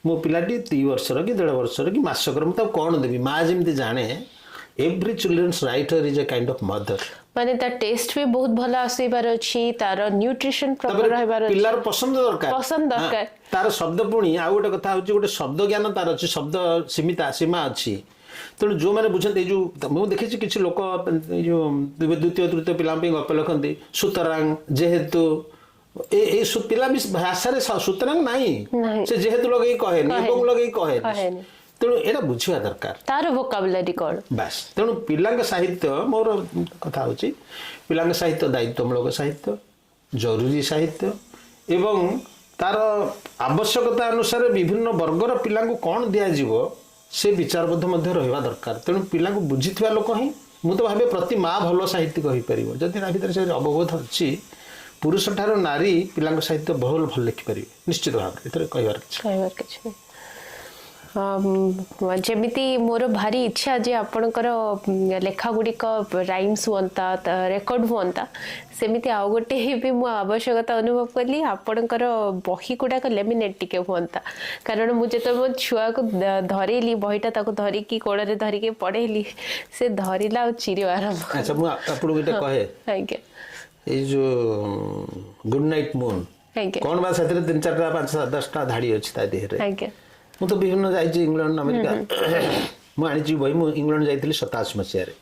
ମୋ ପିଲାଟି 3 ବର୍ଷର କି 1.5 ବର୍ଷର କି ମାସକର, ମୁଁ ତାକୁ କଣ ଦେବି? ମା ଯେମିତି ଜାଣେ, every children's writer is a kind of mother.
ମାନେ ତା ଟେଷ୍ଟ ବି ବହୁତ ଭଲ ଆସିବାର ଅଛି, ତାର ନ୍ୟୁଟ୍ରିସନ ପ୍ରପର ରହିବାର ଅଛି,
ପିଲାର ପସନ୍ଦ ଦରକାର। ତାର ଶବ୍ଦ, ପୁଣି ଆଉ ଗୋଟେ କଥା ହଉଛି, ଗୋଟେ ଶବ୍ଦ ଜ୍ଞାନ ତାର ଅଛି, ଶବ୍ଦ ସୀମା ଅଛି। ତେଣୁ ଯୋଉମାନେ ବୁଝନ୍ତି, ଏଇ ଯୋଉ ମୁଁ ଦେଖିଛି କିଛି ଲୋକ ଏଇ ଯୋଉ 2ୟ 3ୟ ପିଲାଙ୍କ ପାଇଁ ଗପ ଲେଖନ୍ତି, ସୁତରାଂ, ଯେହେତୁ, ଏଇ ପିଲା ବି ଭାଷାରେ ସୁତରାଂ ନାହିଁ, ସେ ଯେହେତୁ ଲଗେଇ କହେନି, ଏବଂ ଲଗେଇ କହେନି। ତେଣୁ ଏଇଟା ବୁଝିବା ଦରକାର,
ତାର ଭୋକାବୁଲାରି କଣ। ବାସ୍।
ତେଣୁ ପିଲାଙ୍କ ସାହିତ୍ୟ, ମୋର କଥା ହଉଛି ପିଲାଙ୍କ ସାହିତ୍ୟ ଦାୟିତ୍ୱମୂଳକ ସାହିତ୍ୟ, ଜରୁରୀ ସାହିତ୍ୟ, ଏବଂ ତାର ଆବଶ୍ୟକତା ଅନୁସାରେ ବିଭିନ୍ନ ବର୍ଗର ପିଲାଙ୍କୁ କଣ ଦିଆଯିବ, ସେ ବିଚାରବୋଧ ମଧ୍ୟ ରହିବା ଦରକାର। ତେଣୁ ପିଲାଙ୍କୁ ବୁଝିଥିବା ଲୋକ ହିଁ, ମୁଁ ତ ଭାବେ ପ୍ରତି ମା ଭଲ ସାହିତ୍ୟିକ ହେଇପାରିବ। ଯଦି ତା ଭିତରେ ସେ ଅବବୋଧ ଅଛି, ପୁରୁଷ ଠାରୁ ନାରୀ ପିଲାଙ୍କ ସାହିତ୍ୟ ଭଲ ଲେଖିପାରିବେ ନିଶ୍ଚିତ ଭାବରେ, ଏଥିରେ କହିବାର କିଛି।
ଯେମିତି ମୋର ଭାରି ଇଚ୍ଛା ଯେ ଆପଣଙ୍କର ଲେଖା ଗୁଡ଼ିକ ରାଇମ୍ସ ହୁଅନ୍ତା ରେକର୍ଡ ହୁଅନ୍ତା ସେମିତି ଆଉ ଗୋଟେ ବି ମୁଁ ଆବଶ୍ୟକତା ଅନୁଭବ କଲି ଆପଣଙ୍କର ବହି ଗୁଡ଼ାକ ଲେମିନେଟ୍ ଟିକେ ହୁଅନ୍ତା କାରଣ ମୁଁ ଯେତେବେଳେ ମୋ ଛୁଆକୁ ଧରେଇଲି ବହିଟା ତାକୁ ଧରିକି କୋଳରେ ଧରିକି ପଢ଼େଇଲି ସେ ଧରିଲା ଆଉ ଚିରିବା ଆରମ୍ଭ
ଆଚ୍ଛା ମୁଁ ଆପଣଙ୍କୁ ଗୋଟେ କହେ
ଆଜ୍ଞା
ଏଇ ଯୋଉ ଗୁଡ୍ ନାଇଟ୍ ମୁନ୍
ଆଜ୍ଞା
କଣ ବା ସେଥିରେ 3-4ଟା 5-10ଟା ଧାଡ଼ି ଅଛି ତା ଦେହରେ
ଆଜ୍ଞା
ମୁଁ ତ ବିଭିନ୍ନ ଯାଇଛି ଇଂଲଣ୍ଡ ଆମେରିକା ମୁଁ ଆଣିଛି ବହି ମୁଁ ଇଂଲଣ୍ଡ ଯାଇଥିଲି 87 ମସିହାରେ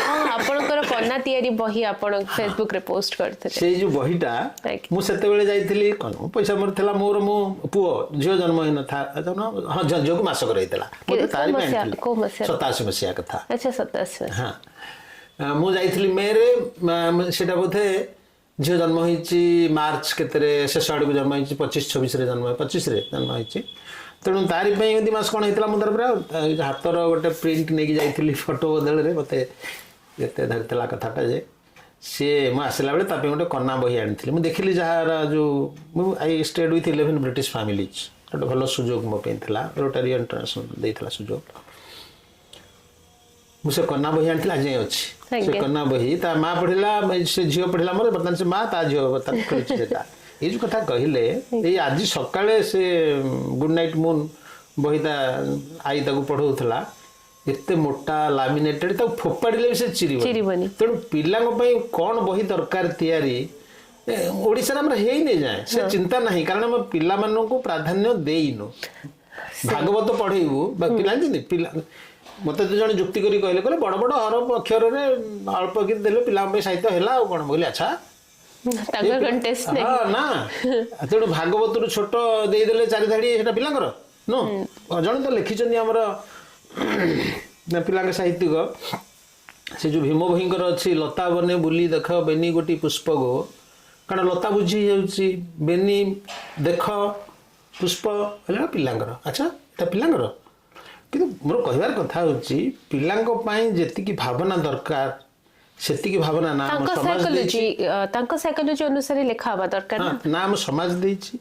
ହଁ ଆପଣଙ୍କର କନା ତିଆରି ବହି ଆପଣ ଫେସବୁକରେ ପୋଷ୍ଟ କରିଥିଲେ
ସେଇ ଯୋଉ ବହିଟା
ଆଜ୍ଞା
ମୁଁ ସେତେବେଳେ ଯାଇଥିଲି କଣ ପଇସା ମୋର ଥିଲା ମୋର ମୋ ପୁଅ ଝିଅ ଜନ୍ମ ହେଇନଥିଲା ହଁ ଝିଅକୁ ମାସକ ରହିଥିଲା ମୁଁ ତାରି ପାଇଁ ଆଣିଥିଲି
କୋଉ ମସିହା
87 ମସିହା କଥା
ଆଚ୍ଛା 87
ହଁ ମୁଁ ଯାଇଥିଲି ମେରେ ସେଟା ବୋଧେ ଝିଅ ଜନ୍ମ ହେଇଛି ମାର୍ଚ୍ଚ କେତେରେ ଶେଷ ଆଡ଼କୁ ଜନ୍ମ ହେଇଛି 25-26ରେ ଜନ୍ମ 25ରେ ଜନ୍ମ ହେଇଛି ତେଣୁ ତାରି ପାଇଁ ଏମିତି ମାସ କ'ଣ ହେଇଥିଲା ମୁଁ ତାର ପୁରା ହାତର ଗୋଟେ ପ୍ରିଣ୍ଟ ନେଇକି ଯାଇଥିଲି ଫଟୋ ବଦଳରେ ମୋତେ ଏତେ ଧରିଥିଲା କଥାଟା ଯେ ସିଏ ମୁଁ ଆସିଲା ବେଳେ ତା ପାଇଁ ଗୋଟେ କନା ବହି ଆଣିଥିଲି ମୁଁ ଦେଖିଲି ଯାହାର ଯେଉଁ ମୁଁ I stayed with 11 British families ଗୋଟେ ଭଲ ସୁଯୋଗ ମୋ ପାଇଁ ଥିଲା ରୋଟାରୀ ଇଣ୍ଟରନ୍ୟାସନାଲ ଦେଇଥିଲା ସୁଯୋଗ ମୁଁ ସେ କନା ବହି ଆଣିଥିଲି ଆଜି ଅଛି ସେ କନା ବହି ତା ମା ପଢିଲା ସେ ଝିଅ ପଢିଲା ମୋର ବର୍ତ୍ତମାନ ସେ ମା ତା ଝିଅ ବର୍ତ୍ତମାନ ଖେଳୁଛି ସେଟା ଏଇ ଯୋଉ କଥା କହିଲେ ଏଇ ଆଜି ସକାଳେ ସେ ଗୁଡ୍ ନାଇଟ୍ ମୁନ୍ ବହି ତା ଆଈ ତାକୁ ପଢଉଥିଲା ଏତେ ମୋଟା ଲାମିନେଟେଡ ତାକୁ ଫୋପାଡ଼ିଲେ ବି ସେ ଚିରିବନି ତେଣୁ ପିଲାଙ୍କ ପାଇଁ କ'ଣ ବହି ଦରକାର ତିଆରି ଓଡ଼ିଶାରେ ଆମର ହେଇନି ଯାଏ ସେ ଚିନ୍ତା ନାହିଁ କାରଣ ଆମେ ପିଲାମାନଙ୍କୁ ପ୍ରାଧାନ୍ୟ ଦେଇନୁ ଭାଗବତ ପଢେଇବୁ ବା ପିଲା ପିଲା ମତେ ତ ଜଣେ ଯୁକ୍ତି କରି କହିଲେ ବଡ଼ ବଡ଼ ହରଫ ଅକ୍ଷରରେ ଅଳ୍ପ କିଛି ଦେଲେ ପିଲାଙ୍କ ପାଇଁ ସାହିତ୍ୟ ହେଲା ଆଉ କ'ଣ କହିଲି ଆଚ୍ଛା ନା ତେଣୁ ଭାଗବତରୁ ଛୋଟ ଦେଇଦେଲେ 4 ଧାଡ଼ି ସେଟା ପିଲାଙ୍କର ନୁହଁ ଜଣେ ତ ଲେଖିଛନ୍ତି ଆମର ପିଲାଙ୍କ ସାହିତ୍ୟିକ ସେ ଯୋଉ ଭୀମ ଭୋଇଙ୍କର ଅଛି ଲତା ବନେ ବୁଲି ଦେଖ ବେନି ଗୋଟି ପୁଷ୍ପଗୋ କାରଣ ଲତା ବୁଝି ଯାଉଛି ବେନି ଦେଖ ପୁଷ୍ପ ହେଲା ପିଲାଙ୍କର ଆଚ୍ଛା ଏଟା ପିଲାଙ୍କର କିନ୍ତୁ ମୋର କହିବାର କଥା ହଉଛି ପିଲାଙ୍କ ପାଇଁ ଯେତିକି ଭାବନା ଦରକାର ସେତିକି ଭାବନା ନା ଆମ ସମାଜ ଦେଇଛି
ତାଙ୍କ ସାଇକୋଲୋଜି ଅନୁସାରେ ଲେଖା ହବା ଦରକାର
ନା ଆମ ସମାଜ ଦେଇଛି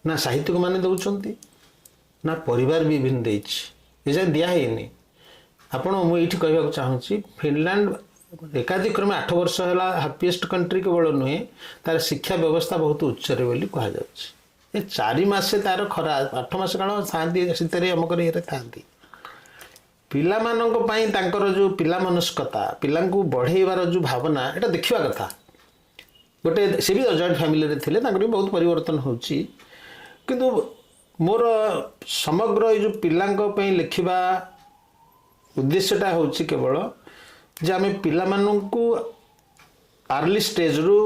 ନା ସାହିତ୍ୟିକ ମାନେ ଦଉଛନ୍ତି ନା ପରିବାର ବିଭିନ୍ନ ଦେଇଛି ଏ ଯାଏ ଦିଆ ହେଇନି ଆପଣ ମୁଁ ଏଇଠି କହିବାକୁ ଚାହୁଁଛି ଫିନଲାଣ୍ଡ ଏକାଧିକ୍ରମେ 8 ବର୍ଷ ହେଲା ହାପିଏଷ୍ଟ କଣ୍ଟ୍ରି କେବଳ ନୁହେଁ ତାର ଶିକ୍ଷା ବ୍ୟବସ୍ଥା ବହୁତ ଉଚ୍ଚରେ ବୋଲି କୁହାଯାଉଛି ଏ 4 ମାସେ ତାର ଖରା 8 ମାସ କାଳ ଥାଆନ୍ତି ଶୀତରେ ଅମକରେ ଇଏରେ ଥାଆନ୍ତି ପିଲାମାନଙ୍କ ପାଇଁ ତାଙ୍କର ଯେଉଁ ପିଲା ମନସ୍କତା ପିଲାଙ୍କୁ ବଢ଼େଇବାର ଯେଉଁ ଭାବନା ଏଇଟା ଦେଖିବା କଥା ଗୋଟେ ସେ ବି ଜଏଣ୍ଟ ଫ୍ୟାମିଲିରେ ଥିଲେ ତାଙ୍କର ବି ବହୁତ ପରିବର୍ତ୍ତନ ହେଉଛି କିନ୍ତୁ ମୋର ସମଗ୍ର ଏଇ ଯେଉଁ ପିଲାଙ୍କ ପାଇଁ ଲେଖିବା ଉଦ୍ଦେଶ୍ୟଟା ହେଉଛି କେବଳ ଯେ ଆମେ ପିଲାମାନଙ୍କୁ ଆର୍ଲି ଷ୍ଟେଜରୁ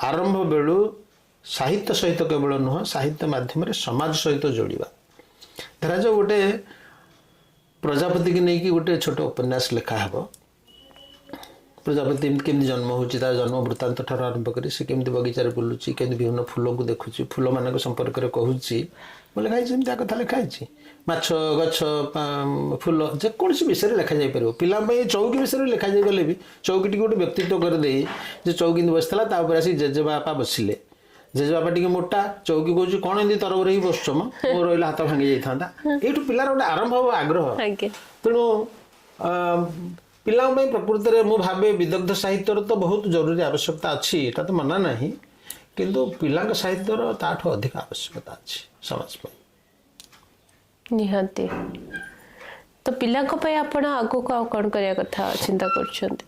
ଆରମ୍ଭ ବେଳୁ ସାହିତ୍ୟ ସହିତ କେବଳ ନୁହଁ ସାହିତ୍ୟ ମାଧ୍ୟମରେ ସମାଜ ସହିତ ଯୋଡ଼ିବା ଧରାଯାଉ ଗୋଟେ ପ୍ରଜାପତି କି ନେଇକି ଗୋଟେ ଛୋଟ ଉପନ୍ୟାସ ଲେଖା ହେବ ପ୍ରଜାପତି କେମିତି ଜନ୍ମ ହେଉଛି ତାର ଜନ୍ମ ବୃତ୍ତାନ୍ତ ଠାରୁ ଆରମ୍ଭ କରି ସେ କେମିତି ବଗିଚାରେ ବୁଲୁଛି କେମିତି ବିଭିନ୍ନ ଫୁଲକୁ ଦେଖୁଛି ଫୁଲମାନଙ୍କ ସମ୍ପର୍କରେ କହୁଛି ମୁଁ ଲେଖା ହେଇଛି ଏମିତି କଥା ଲେଖା ହେଇଛି ମାଛ ଗଛ ଫୁଲ ଯେକୌଣସି ବିଷୟରେ ଲେଖାଯାଇପାରିବ ପିଲାଙ୍କ ପାଇଁ ଚୌକି ବିଷୟରେ ଲେଖାଯାଇଗଲେ ବି ଚୌକିଟିକୁ ଗୋଟେ ବ୍ୟକ୍ତିତ୍ୱ କରିଦେଇ ଯେ ଚୌକି ବସିଥିଲା ତା ଉପରେ ଆସି ଜେଜେବାପା ବସିଲେ ଜେଜେବାପା ଟିକେ ମୋଟା ଚୌକି କହୁଛି କ'ଣ ଏମିତି ତରବର ହେଇକି ବସୁଛ ମୋ ରହିଲେ ହାତ ଭାଙ୍ଗି ଯାଇଥାନ୍ତା ଏଇଠୁ ପିଲାର ଗୋଟେ ଆରମ୍ଭ ହବ ଆଗ୍ରହ ତେଣୁ ପିଲାଙ୍କ ପାଇଁ ପ୍ରକୃତରେ ମୁଁ ଭାବେ ବିଦଗ୍ଧ ସାହିତ୍ୟର ତ ବହୁତ ଜରୁରୀ ଆବଶ୍ୟକତା ଅଛି ଏଟା ତ ମନା ନାହିଁ କିନ୍ତୁ ପିଲାଙ୍କ ସାହିତ୍ୟର ତାଠୁ ଅଧିକ ଆବଶ୍ୟକତା ଅଛି ସମାଜ ପାଇଁ
ନିହାତି ତ ପିଲାଙ୍କ ପାଇଁ ଆପଣ ଆଗକୁ ଆଉ କ'ଣ କରିବା କଥା ଚିନ୍ତା କରୁଛନ୍ତି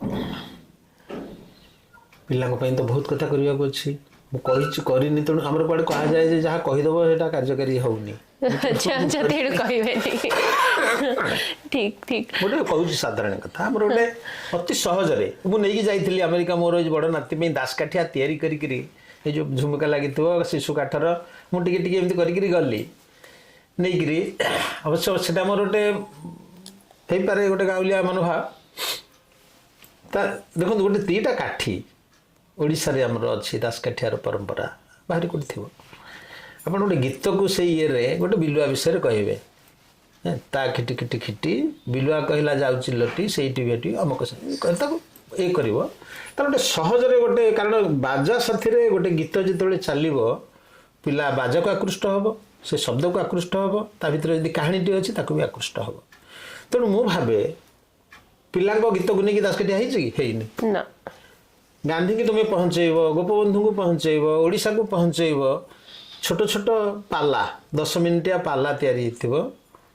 ପିଲାଙ୍କ ପାଇଁ ତ ବହୁତ କଥା କରିବାକୁ ଅଛି ମୁଁ କହିଛି କରିନି ତେଣୁ ଆମର କୁଆଡ଼େ କୁହାଯାଏ ଯେ ଯାହା କହିଦେବ ସେଇଟା କାର୍ଯ୍ୟକାରୀ ହେଉନି ଗୋଟେ କହୁଛି ସାଧାରଣ କଥା ଆମର ଗୋଟେ ଅତି ସହଜରେ ମୁଁ ନେଇକି ଯାଇଥିଲି ଆମେରିକା ମୋର ବଡ଼ ନାତି ପାଇଁ ଦାସକାଠିଆ ତିଆରି କରିକିରି ଏ ଯେଉଁ ଝୁମୁକା ଲାଗିଥିବ ଶିଶୁ କାଠର ମୁଁ ଟିକେ ଟିକେ ଏମିତି କରିକିରି ଗଲି ନେଇକିରି ଅବଶ୍ୟ ସେଟା ମୋର ଗୋଟେ ହେଇପାରେ ଗୋଟେ ଗାଉଲିଆ ମନୋଭାବ ତା ଦେଖନ୍ତୁ ଗୋଟେ 2ଟା କାଠି ଓଡ଼ିଶାରେ ଆମର ଅଛି ଦାସକାଠିଆର ପରମ୍ପରା ବାହାରି କୋଉଠି ଥିବ ଆପଣ ଗୋଟେ ଗୀତକୁ ସେଇ ଇଏରେ ଗୋଟେ ବିଲୁଆ ବିଷୟରେ କହିବେ ତା ଖିଟି ଖିଟି ଖିଟି ବିଲୁଆ କହିଲା ଯାଉଛି ଲଟି ସେଇଠି ଭେଟି ଅମକ ତାକୁ ଇଏ କରିବ ତାର ଗୋଟେ ସହଜରେ ଗୋଟେ କାରଣ ବାଜା ସାଥିରେ ଗୋଟେ ଗୀତ ଯେତେବେଳେ ଚାଲିବ ପିଲା ବାଜାକୁ ଆକୃଷ୍ଟ ହେବ, ସେ ଶବ୍ଦକୁ ଆକୃଷ୍ଟ ହେବ, ତା ଭିତରେ ଯଦି କାହାଣୀଟି ଅଛି ତାକୁ ବି ଆକୃଷ୍ଟ ହେବ। ତେଣୁ ମୁଁ ଭାବେ ପିଲାଙ୍କ ଗୀତକୁ ନେଇକି ଦାସକାଠିଆ ହେଇଛି କି? ହେଇନି।
ନା
ଗାନ୍ଧୀକି ତୁମେ ପହଞ୍ଚେଇବ, ଗୋପବନ୍ଧୁଙ୍କୁ ପହଞ୍ଚେଇବ, ଓଡ଼ିଶାକୁ ପହଞ୍ଚେଇବ, ଛୋଟ ଛୋଟ ପାଲା 10 ମିନିଟିଆ ପାଲା ତିଆରି ହେଇଥିବ,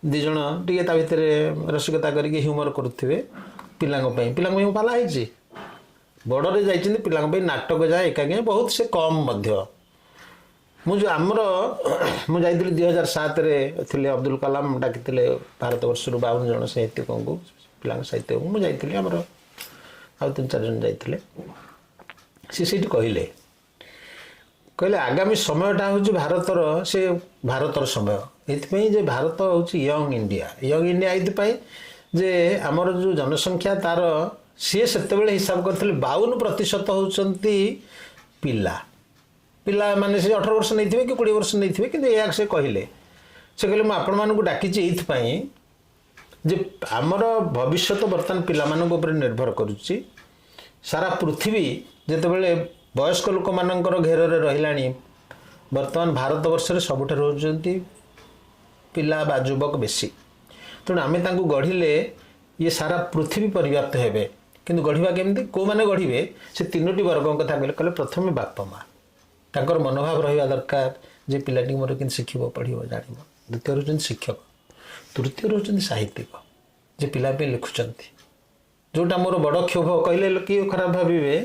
ଦୁଇ ଜଣ ଟିକେ ତା ଭିତରେ ରସିକତା କରିକି ହ୍ୟୁମର କରୁଥିବେ ପିଲାଙ୍କ ପାଇଁ ପାଲା ହେଇଛି। ବଡ଼ରେ ଯାଇଛନ୍ତି ପିଲାଙ୍କ ପାଇଁ ନାଟକ ଯାଏ ଏକାଜ୍ଞା ବହୁତ ସେ କମ୍ ମଧ୍ୟ। ମୁଁ ମୁଁ ଯାଇଥିଲି 2007ରେ ଥିଲେ ଅବଦୁଲ କଲାମ ଡାକିଥିଲେ ଭାରତବର୍ଷରୁ 52 ଜଣ ସାହିତ୍ୟିକଙ୍କୁ, ପିଲାଙ୍କ ସାହିତ୍ୟକୁ ମୁଁ ଯାଇଥିଲି, ଆମର ଆଉ 3-4 ଜଣ ଯାଇଥିଲେ। ସେ ସେଇଠି କହିଲେ ଆଗାମୀ ସମୟଟା ହେଉଛି ଭାରତର ସମୟ। ଏଥିପାଇଁ ଯେ ଭାରତ ହେଉଛି ୟଙ୍ଗ ଇଣ୍ଡିଆ ଏଇଥିପାଇଁ ଯେ ଆମର ଯେଉଁ ଜନସଂଖ୍ୟା ତାର ସିଏ ସେତେବେଳେ ହିସାବ କରିଥିଲେ 52% ହେଉଛନ୍ତି ପିଲାମାନେ, ସେ 18 ବର୍ଷ ନେଇଥିବେ କି 20 ବର୍ଷ ନେଇଥିବେ, କିନ୍ତୁ ଏହା ସେ କହିଲେ ମୁଁ ଆପଣମାନଙ୍କୁ ଡାକିଛି ଏଇଥିପାଇଁ ଯେ ଆମର ଭବିଷ୍ୟତ ବର୍ତ୍ତମାନ ପିଲାମାନଙ୍କ ଉପରେ ନିର୍ଭର କରୁଛି। ସାରା ପୃଥିବୀ ଯେତେବେଳେ ବୟସ୍କ ଲୋକମାନଙ୍କର ଘେରରେ ରହିଲାଣି, ବର୍ତ୍ତମାନ ଭାରତବର୍ଷରେ ସବୁଠାରୁ ହେଉଛନ୍ତି ପିଲା ବା ଯୁବକ ବେଶୀ। ତେଣୁ ଆମେ ତାଙ୍କୁ ଗଢ଼ିଲେ ଇଏ ସାରା ପୃଥିବୀ ପରିବ୍ୟାପ୍ତ ହେବେ। କିନ୍ତୁ ଗଢ଼ିବା କେମିତି? କେଉଁମାନେ ଗଢ଼ିବେ? ସେ 3ଟି ବର୍ଗଙ୍କ କଥା କହିଲେ ପ୍ରଥମେ ବାପା ମା, ତାଙ୍କର ମନୋଭାବ ରହିବା ଦରକାର ଯେ ପିଲାଟି ମୋର କେମିତି ଶିଖିବ, ପଢ଼ିବ, ଜାଣିବ। ଦ୍ୱିତୀୟ ହେଉଛନ୍ତି ଶିକ୍ଷକ, ତୃତୀୟ ହେଉଛନ୍ତି ସାହିତ୍ୟିକ ଯେ ପିଲା ପାଇଁ ଲେଖୁଛନ୍ତି। ଯେଉଁଟା ମୋର ବଡ଼ କ୍ଷୋଭ, କହିଲେ କିଏ ଖରାପ ଭାବିବେ,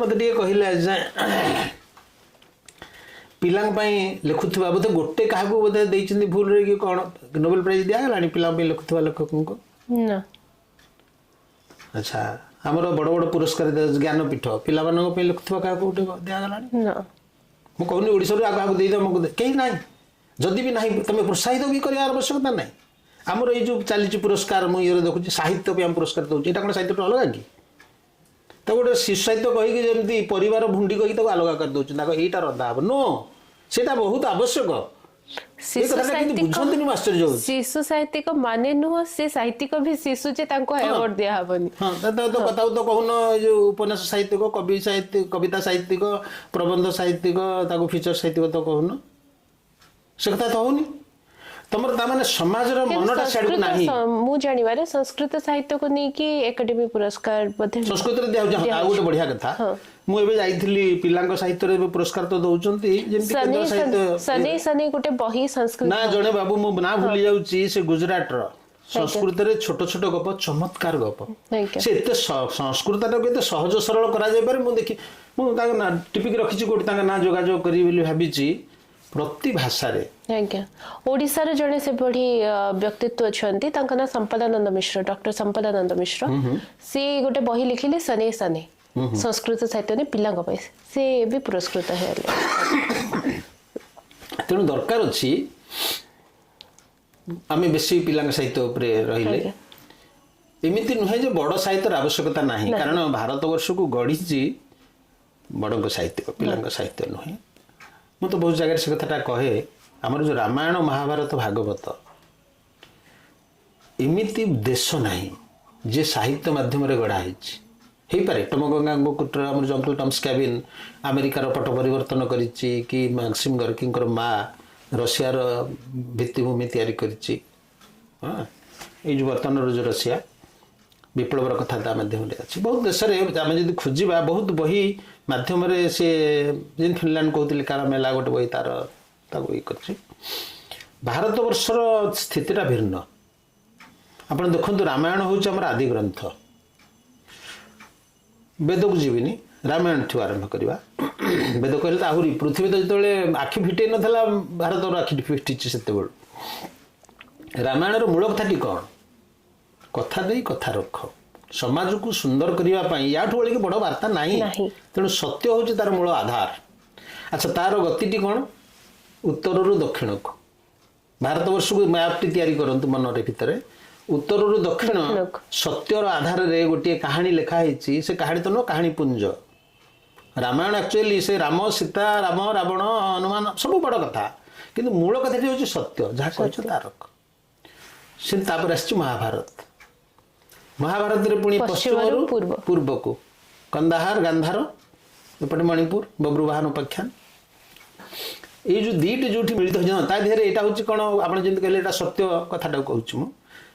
ମୋତେ ଟିକେ କହିଲେ ଆଜି ପିଲାଙ୍କ ପାଇଁ ଲେଖୁଥିବା ବୋଧେ ଗୋଟେ କାହାକୁ ବୋଧେ ଦେଇଛନ୍ତି ଭୁଲରେ କି କ'ଣ ନୋବେଲ ପ୍ରାଇଜ ଦିଆଗଲାଣି ପିଲାଙ୍କ ପାଇଁ ଲେଖୁଥିବା ଲେଖକଙ୍କୁ? ଆଚ୍ଛା, ଆମର ବଡ଼ ବଡ଼ ପୁରସ୍କାର ଜ୍ଞାନପୀଠ ପିଲାମାନଙ୍କ ପାଇଁ ଲେଖୁଥିବା କାହାକୁ ଗୋଟେ ଦିଆଗଲାଣି? ମୁଁ କହୁନି ଓଡ଼ିଶାରୁ କାହାକୁ ଦେଇଦେବ, କେହି ନାହିଁ। ଯଦି ବି ନାହିଁ ତମେ ପ୍ରୋତ୍ସାହିତ ବି କରିବାର ଆବଶ୍ୟକତା ନାହିଁ। ଆମର ଏଇ ଯେଉଁ ଚାଲିଛି ପୁରସ୍କାର, ମୁଁ ଇଏରେ ଦେଖୁଛି ସାହିତ୍ୟ ପାଇଁ ଆମେ ପୁରସ୍କାର ଦେଉଛି, ଏଇଟା କ'ଣ ସାହିତ୍ୟଠୁ ଅଲଗା କି? ତାକୁ ଗୋଟେ ଶିଶୁ ସାହିତ୍ୟ କହିକି ଯେମିତି ପରିବାର ଭୁଣ୍ଡି କହିକି ତାକୁ ଅଲଗା କରିଦେଉଛି, ତାକୁ ଏଇଟା ରନ୍ଧା ହେବ। ନୋ, ସେଇଟା ବହୁତ ଆବଶ୍ୟକ।
ଶିଶୁ ସାହିତ୍ୟିକ ମାନେ ନୁହଁ, ସେ ସାହିତ୍ୟିକ ବି ଶିଶୁ ଯେ ତାଙ୍କୁ ଆୱାର୍ଡ ଦିଆହବନି।
ହଁ, କଥା ତ କହୁନ, ଏ ଯୋଉ ଉପନ୍ୟାସ ସାହିତ୍ୟିକ, କବିତା ସାହିତ୍ୟିକ, ପ୍ରବନ୍ଧ ସାହିତ୍ୟିକ, ତାକୁ ଫିଚର ସାହିତ୍ୟିକ ତ କହୁନ, ସେ କଥା ତ ହଉନି। ତମର ତାମାନେ ସମାଜର ମନଟା ସିଆଡକୁ ନାହିଁ।
ମୁଁ ଜାଣିବାରେ ସଂସ୍କୃତ ସାହିତ୍ୟକୁ ନେଇକି ଏକାଡେମୀ ପୁରସ୍କାର ବୋଧେ
ସଂସ୍କୃତରେ ଦିଆଯାଉଛି। ଆଉ ଗୋଟେ ବଢିଆ କଥା, ମୁଁ ଏବେ ଯାଇଥିଲି ପିଲାଙ୍କ ସାହିତ୍ୟରେ ପୁରସ୍କାର ତ ଦଉଛନ୍ତି, ଯେମିତି
ସନେଇ ଗୋଟେ ବହି ସଂସ୍କୃତ।
ନା ଜଣେ ବାବୁ, ମୁଁ ନା ଭୁଲି ଯାଉଛି, ସେ ଗୁଜରାଟର ସଂସ୍କୃତରେ ଛୋଟ ଛୋଟ ଗପ, ଚମତ୍କାର ଗପ। ସେ ଏତେ ସଂସ୍କୃତଟାକୁ ଏତେ ସହଜ ସରଳ କରାଯାଇପାରେ। ମୁଁ ତାଙ୍କ ନା ଟିପିକି ରଖିଛି, କୋଉଠି ତାଙ୍କ ନାଁ ଯୋଗାଯୋଗ କରିବି ବୋଲି ଭାବିଛି। ପ୍ରତି ଭାଷାରେ
ଓଡ଼ିଶାର ଜଣେ ସେଭଳି ବ୍ୟକ୍ତିତ୍ୱ ଅଛନ୍ତି, ତାଙ୍କ ନାଁ ସମ୍ପଦାନନ୍ଦ ମିଶ୍ର, ଡକ୍ଟର ସମ୍ପଦାନନ୍ଦ ମିଶ୍ର। ସେ ଗୋଟେ ବହି ଲେଖିଲେ ସନେଇ ସନେଇ ସଂସ୍କୃତ ସାହିତ୍ୟ ପିଲାଙ୍କ ପାଇଁ, ସେ ବି ପୁରସ୍କୃତ ହେଲେ।
ତେଣୁ ଦରକାର ଅଛି ଆମେ ବେଶୀ ପିଲାଙ୍କ ସାହିତ୍ୟ ଉପରେ ରହିଲେ। ଏମିତି ନୁହେଁ ଯେ ବଡ଼ ସାହିତ୍ୟର ଆବଶ୍ୟକତା ନାହିଁ, କାରଣ ଭାରତବର୍ଷକୁ ଗଢ଼ିଛି ବଡ଼ଙ୍କ ସାହିତ୍ୟ, ପିଲାଙ୍କ ସାହିତ୍ୟ ନୁହେଁ। ମୁଁ ତ ବହୁତ ଜାଗାରେ ସେ କଥାଟା କହେ, ଆମର ଯେଉଁ ରାମାୟଣ ମହାଭାରତ ଭାଗବତ, ଏମିତି ଦେଶ ନାହିଁ ଯେ ସାହିତ୍ୟ ମାଧ୍ୟମରେ ଗଢ଼ା ହେଇଛି। ହେଇପାରେ ଟମଗଙ୍ଗାଙ୍କ କୁଟର, ଆମର ଜମ୍ପଲ ଟମ୍ସ କ୍ୟାବିନ୍ ଆମେରିକାର ପଟ ପରିବର୍ତ୍ତନ କରିଛି, କି ମାକ୍ସିମ୍ ଗର୍କିଙ୍କର ମା ରଷିଆର ଭିତ୍ତିଭୂମି ତିଆରି କରିଛି। ହଁ, ଏଇ ଯେଉଁ ବର୍ତ୍ତମାନର ଯେଉଁ ରଷିଆ ବିପ୍ଳବର କଥା ତା ମାଧ୍ୟମରେ ଅଛି। ବହୁତ ଦେଶରେ ଆମେ ଯଦି ଖୋଜିବା, ବହୁତ ବହି ମାଧ୍ୟମରେ ସେ ଯେମିତି ଫିନଲାଣ୍ଡ କହୁଥିଲି, କାରାମେଲା ଗୋଟେ ବହି ତାକୁ ଇଏ କରିଛି। ଭାରତବର୍ଷର ସ୍ଥିତିଟା ଭିନ୍ନ। ଆପଣ ଦେଖନ୍ତୁ, ରାମାୟଣ ହେଉଛି ଆମର ଆଦି ଗ୍ରନ୍ଥ। ବେଦକୁ ଯିବିନି, ରାମାୟଣଠୁ ଆରମ୍ଭ କରିବା। ବେଦ କହିଲେ ତ ଆହୁରି, ପୃଥିବୀ ତ ଯେତେବେଳେ ଆଖି ଫିଟେଇ ନଥିଲା, ଭାରତର ଆଖି ଫିଟିଛି ସେତେବେଳୁ। ରାମାୟଣର ମୂଳ କଥାଟି କ'ଣ? କଥା ଦେଇ କଥା ରଖ। ସମାଜକୁ ସୁନ୍ଦର କରିବା ପାଇଁ ୟାଠୁ ବଳିକି ବଡ଼ ବାର୍ତ୍ତା ନାହିଁ। ତେଣୁ ସତ୍ୟ ହେଉଛି ତାର ମୂଳ ଆଧାର। ଆଚ୍ଛା, ତାର ଗତିଟି କ'ଣ? ଉତ୍ତରରୁ ଦକ୍ଷିଣକୁ। ଭାରତବର୍ଷକୁ ମ୍ୟାପ୍ଟି ତିଆରି କରନ୍ତୁ ମନରେ ଭିତରେ। ଉତ୍ତରରୁ ଦକ୍ଷିଣ ସତ୍ୟର ଆଧାରରେ ଗୋଟିଏ କାହାଣୀ ଲେଖା ହେଇଛି। ସେ କାହାଣୀ ତ ନୁହଁ, କାହାଣୀ ପୁଞ୍ଜ। ରାମାୟଣ ଆକ୍ଚୁଆଲି ସେ ରାମ, ସୀତା, ରାମ, ରାବଣ, ହନୁମାନ ସବୁ ବଡ଼ କଥା, କିନ୍ତୁ ମୂଳ କଥାଟି ହେଉଛି ସତ୍ୟ। ଯାହା କହିଛ ତା ରଖ। ସେ ତାପରେ ଆସିଛି ମହାଭାରତ। ମହାଭାରତରେ ପୁଣି ପଶ୍ଚିମରୁ ପୂର୍ବକୁ କନ୍ଦାହାର, ଗାନ୍ଧାର, ଏପଟେ ମଣିପୁର, ବବ୍ରୁବାହନ ଉପାଖ୍ୟାନ। ये जो दीट जो मिलित हो ता देहरे यहाँ हूँ कौन आप कहले यहाँ सत्य कथाटा कहूँ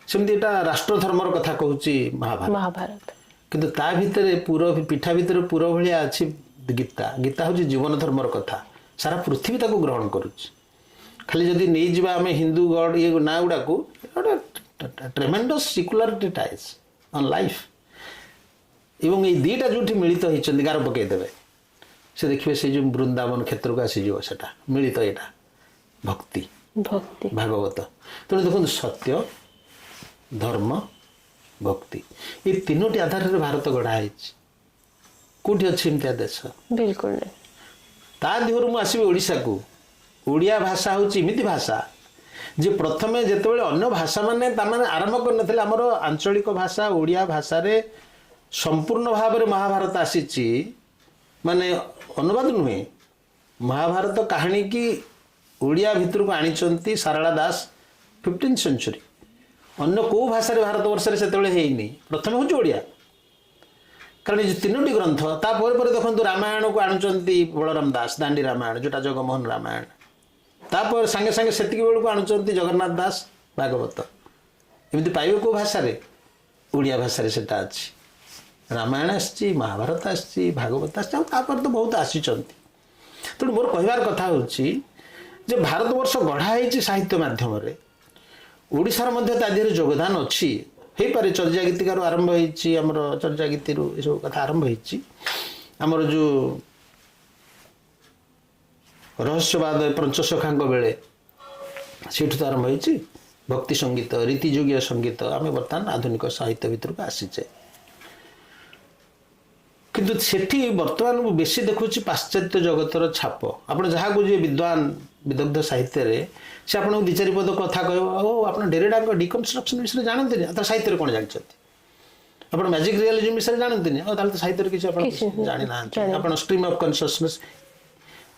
सेमती यहाँ राष्ट्र धर्मर कथा कहूँ
महाभारत
किंतु ता भितर पुर पिठा भितर पुर भाया अच्छी गीता गीता हूँ जीवन धर्मर कथा सारा पृथ्वी ताको ग्रहण करुच्ची खाली जदि नहीं जावा आम हिंदू गॉड ये ना गुड़ा को ट्रेमेंडस सिकुलारिटी टाइज ऑन लाइफ एवं ये दीटा जो मिलित होती गार पकईदेवे से देखिए से जो वृंदावन क्षेत्र को आसीज सेटा मिलित यहाँ भक्ति
भक्ति
भागवत तेणु देखो सत्य धर्म भक्ति ये तीनोटी आधार में भारत गढ़ाई कौटी अच्छी एमतिया देश
बिल्कुल नहीं
ता देहर मुझे आसबि ओडिशा को ओडिया भाषा हूँ इमिति भाषा जे प्रथमे जितेबाला अन्य भाषा माने आरंभ करनथिले हमर आंचलिक भाषा ओडिया भाषा रे संपूर्ण भाव में महाभारत आसीची माने अनुवाद नुहे महाभारत कहानी की ओडिया भितर को आनी सारला दास 15th सेंचुरी अन्य को भाषा भारतवर्ष से नहीं प्रथम हूँ ओडिया कारण ये तीनोटी ग्रंथ तापर देखो रामायण को आणुचंती बलराम दास दांडी रामायण जोटा जगमोहन रामायण तापर सांगे सांगे सेतिकी बेल को आणुचंती जगन्नाथ दास भागवत एमती पाइबे को भाषा रे ओडिया भाषा रे सेटा अछि रामायण आसी महाभारत आसी भागवत आसी तापर तो बहुत आसीचंती तेणु मोर कहबार कथा होची जे भारतवर्ष गढ़ाई साहित्य माध्यम ओडिशार मध्य ता देहरे योगदान अच्छी हो पारे चर्चा गीतिकार आरंभ होती आमर चर्चा गीति ये सब कथा आरंभ होती आमर जो रहस्यवाद पंचसखा बेले से तो आरंभ होती भक्ति संगीत रीतियोग्य संगीत आम बर्तमान आधुनिक साहित्य भितर को आसीचे किंतु सेठी बर्तमान बेसी देखुची पाश्चात्य जगतर छाप आपण जहाँ को विद्वान विदग्ध साहित्य रे से आपको दि चारि पद कथा कह आप डेरिडा डिकन्स्ट्रक्शन विषय जानते नहीं साहित्य कौन जानते आप मैजिक रियलिज्म विषय जानते नहीं साहित्य किसी जानी ना स्ट्रीम ऑफ कन्सियसनेस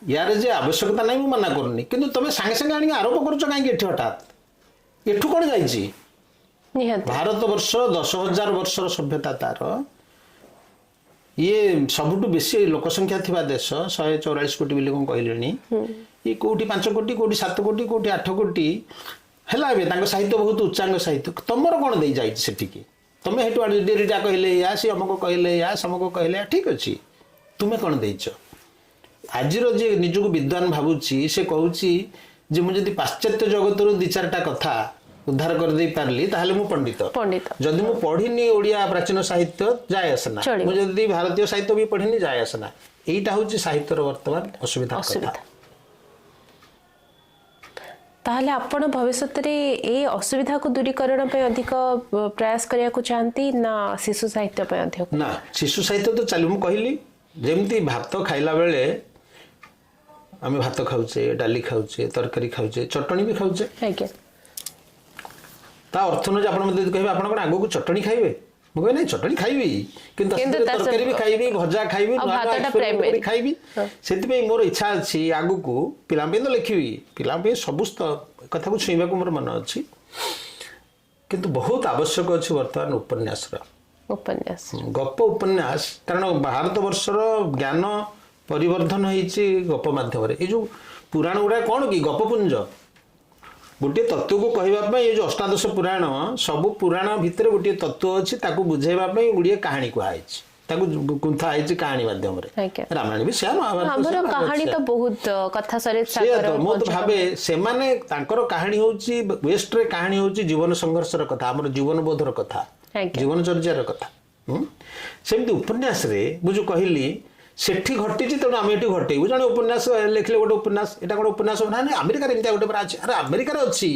यार जे आवश्यकता नहीं मुझे मना करनी कि तुम सांगे सांगे आनी आरोप कर कहीं हठात एठू कौन जा भारत वर्ष 10,000 वर्षर सभ्यता तार ये सबुठ बेसी लोकसंख्या थिबा देश 144 कोटी बोली कौन कहले ये कोटी 5 कोटी कोटी 7 कोटी कोटी 8 कोटी है साहित्य बहुत उच्चांग साहित्य तुमर कौन दे जाए सेठिकी तुम हेटू डेरिडा कहले या सी अमक कहले या समक कहले ठीक अच्छे तुम्हें कौन देच आज जे निजक विद्वान भावुची से कहूँ जे मुझे पाश्चात्य जगत दी चार्टा कथा उद्धार कर दे पारली ताहले मु पंडित जदि मु पढ़िनी ओडिया प्राचीन साहित्य जाय आसना मुझे भारतीय साहित्य भी पढ़िनी जाय आसना एटा होची साहित्यर वर्तमान असुविधा कथा
ताहले आपण भविष्य रे ए असुविधा को दूरीकरण पे अधिक प्रयास करिया को चाहती ना शिशु साहित्य पे अधिक
ना शिशु साहित्य तो चली मु कहली जेमती भात खाइला बेले आमे भात खाउचे डाली खाउचे तरकारी खाउचे चटणी भी खाउचे
आज्ञा
ता अर्थ न आपण मते कहबे आपण कोन आगो को चटणी खाइबे मु कहै नै चटणी खाइबी किंतु तरकारी भी खाइबी भजा खाइबी भात खाइबी सेति पे मोर इच्छा अछि आगो को पिला पे तो लिखिबी पिला पे सबस्त कथा को छुईबा को मोर मन अछि किंतु बहुत आवश्यक अछि वर्तमान उपन्यास गप उपन्यास कारण भारत वर्षर ज्ञान परिवर्धन होइछि गप माध्यम रे ए जो पुराण गुडा कोन की गपपुंज गोटे तत्व को कहवाई ये जो अष्टादश पुराण सबु पुराण भितर गोटे तत्व अच्छी बुझेवाई गुड़िए कहानी कहुई गुंथा कहानी माध्यम रामायण भी से महाभारत
कहानी तो बहुत कथा
मु तो भावे से कहानी होची वेस्ट रे कहानी होची जीवन संघर्षर कथा आम जीवन बोधर कथा जीवन चर्चार कथा सेमती उपन्यास रे मुझे कहली सेठी घटी तेणु आम ये घटेबू जन उपन्यास लिखले गोटे उपन्यास यहाँ गोटे उपन्यास ना अमेरिका एमती गोटे अच्छे अरे अमेरिकार अच्छी